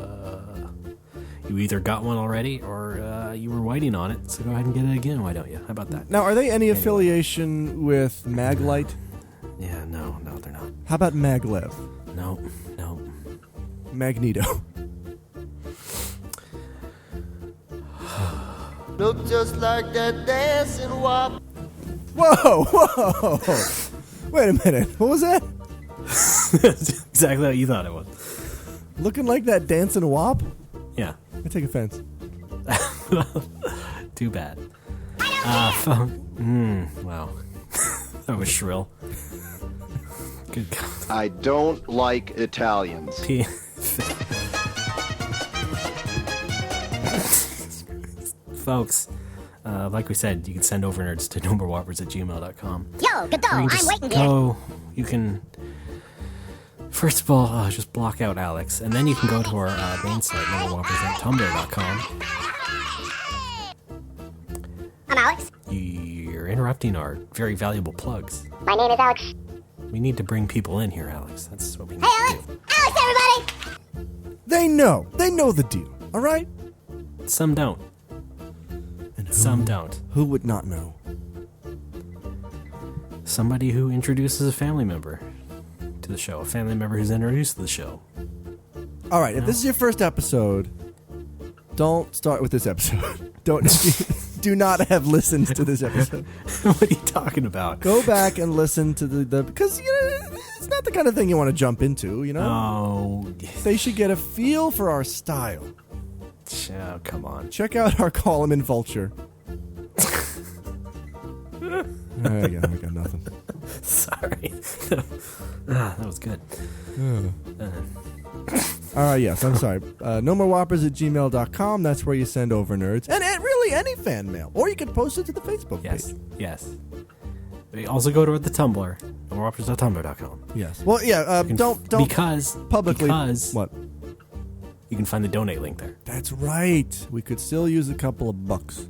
you either got one already or you were waiting on it, so go ahead and get it again, why don't you? How about that? Now, are they any affiliation with Maglite? Yeah, no, they're not. How about Maglev? No. Magneto. Look just like that dancing wop. Whoa! Wait a minute. What was that? Exactly what you thought it was. Looking like that dancing wop? Yeah. I take offense. Too bad. Wow. That was shrill. Good God. I don't like Italians. Folks, like we said, you can send over nerds to nomorewhoppers@gmail.com. Yo, Godot, I'm waiting here. You can, first of all, just block out Alex, and then you can go to our main site, nomorewhoppers.tumblr.com. I'm Alex. You're interrupting our very valuable plugs. My name is Alex. We need to bring people in here, Alex. That's what we need Hey, to Alex! Alex, everybody! They know. They know the deal. All right? do. Some don't. And some don't. Who would not know? Somebody who introduces a family member to the show. A family member who's introduced to the show. All right, if this is your first episode, don't start with this episode. Do not have listened to this episode. What are you talking about? Go back and listen to the because it's not the kind of thing you want to jump into, you know? Oh. They should get a feel for our style. Oh, come on. Check out our column in Vulture. I got nothing. Sorry. That was good. All right, yes, I'm sorry. nomorewhoppers@gmail.com. That's where you send over nerds. And really any fan mail. Or you can post it to the Facebook page. Yes. We also go to the Tumblr, nomorewhoppers.tumblr.com. Yes. Well, yeah, don't because what? You can find the donate link there. That's right. We could still use a couple of bucks.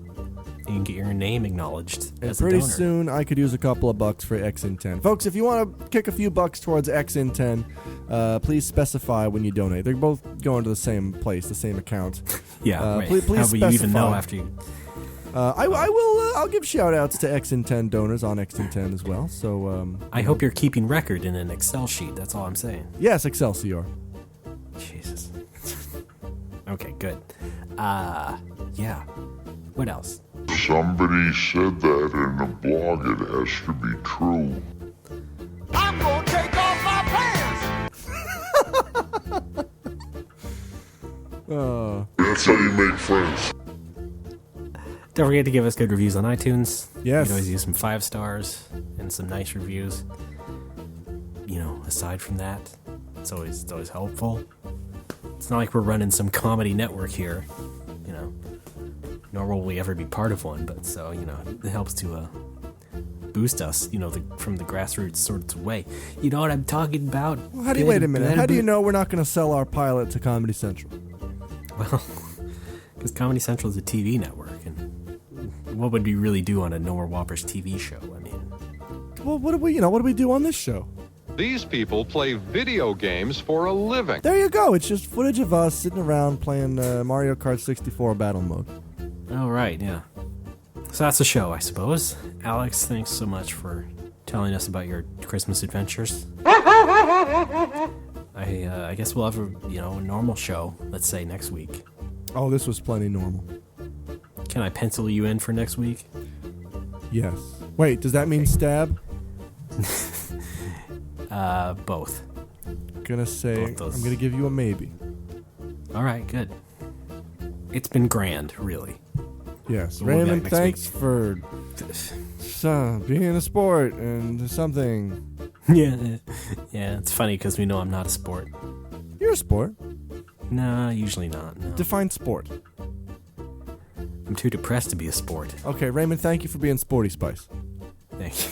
You can get your name acknowledged And as a pretty donor. soon, I could use a couple of bucks for X in 10. Folks, if you want to kick a few bucks towards X in 10, please specify when you donate. They're both going to the same place, the same account. Yeah, right. Please How specify. will you even know after you... I will. I'll give shout-outs to X in 10 donors on X in 10 as well. So I hope you're keeping record in an Excel sheet. That's all I'm saying. Yes, Excelsior. Jesus. Okay, good. Yeah. What else? Somebody said that in a blog. It has to be true. I'm gonna take off my pants! That's how you make friends. Don't forget to give us good reviews on iTunes. Yes. You can always use some 5 stars and some nice reviews. You know, aside from that, it's always helpful. It's not like we're running some comedy network here, you know. Nor will we ever be part of one, but so, you know, it helps to boost us, you know, from the grassroots sorts of way. You know what I'm talking about? Well, wait a minute. How do you know we're not going to sell our pilot to Comedy Central? Well, because Comedy Central is a TV network, and what would we really do on a No More Whoppers TV show? I mean, well, what do we do on this show? These people play video games for a living. There you go. It's just footage of us sitting around playing Mario Kart 64 battle mode. Oh, right, yeah. So that's the show, I suppose. Alex, thanks so much for telling us about your Christmas adventures. I guess we'll have a normal show, let's say, next week. Oh, this was plenty normal. Can I pencil you in for next week? Yes. Wait, does that mean stab? Both. I'm gonna give you a maybe. All right, good. It's been grand, really. Yes. So we'll be Raymond, back next thanks week. for being a sport and something. Yeah, it's funny because we know I'm not a sport. You're a sport. Nah, usually not. No. Define sport. I'm too depressed to be a sport. Okay, Raymond, thank you for being Sporty Spice. Thank you.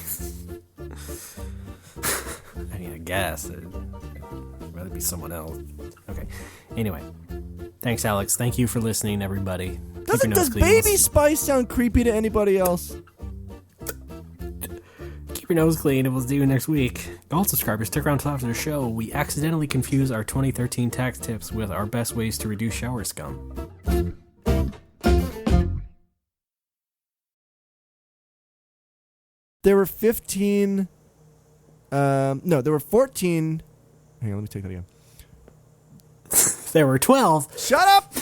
I mean, I guess. I'd rather be someone else. Okay. Anyway. Thanks. Thanks, Alex. Thank you for listening, everybody. Does Baby Spice sound creepy to anybody else? Keep your nose clean, and we'll see you next week. Gold subscribers, stick around till after the show. We accidentally confuse our 2013 tax tips with our best ways to reduce shower scum. There were 15... no, there were 14... Hang on, let me take that again. There were 12. Shut up!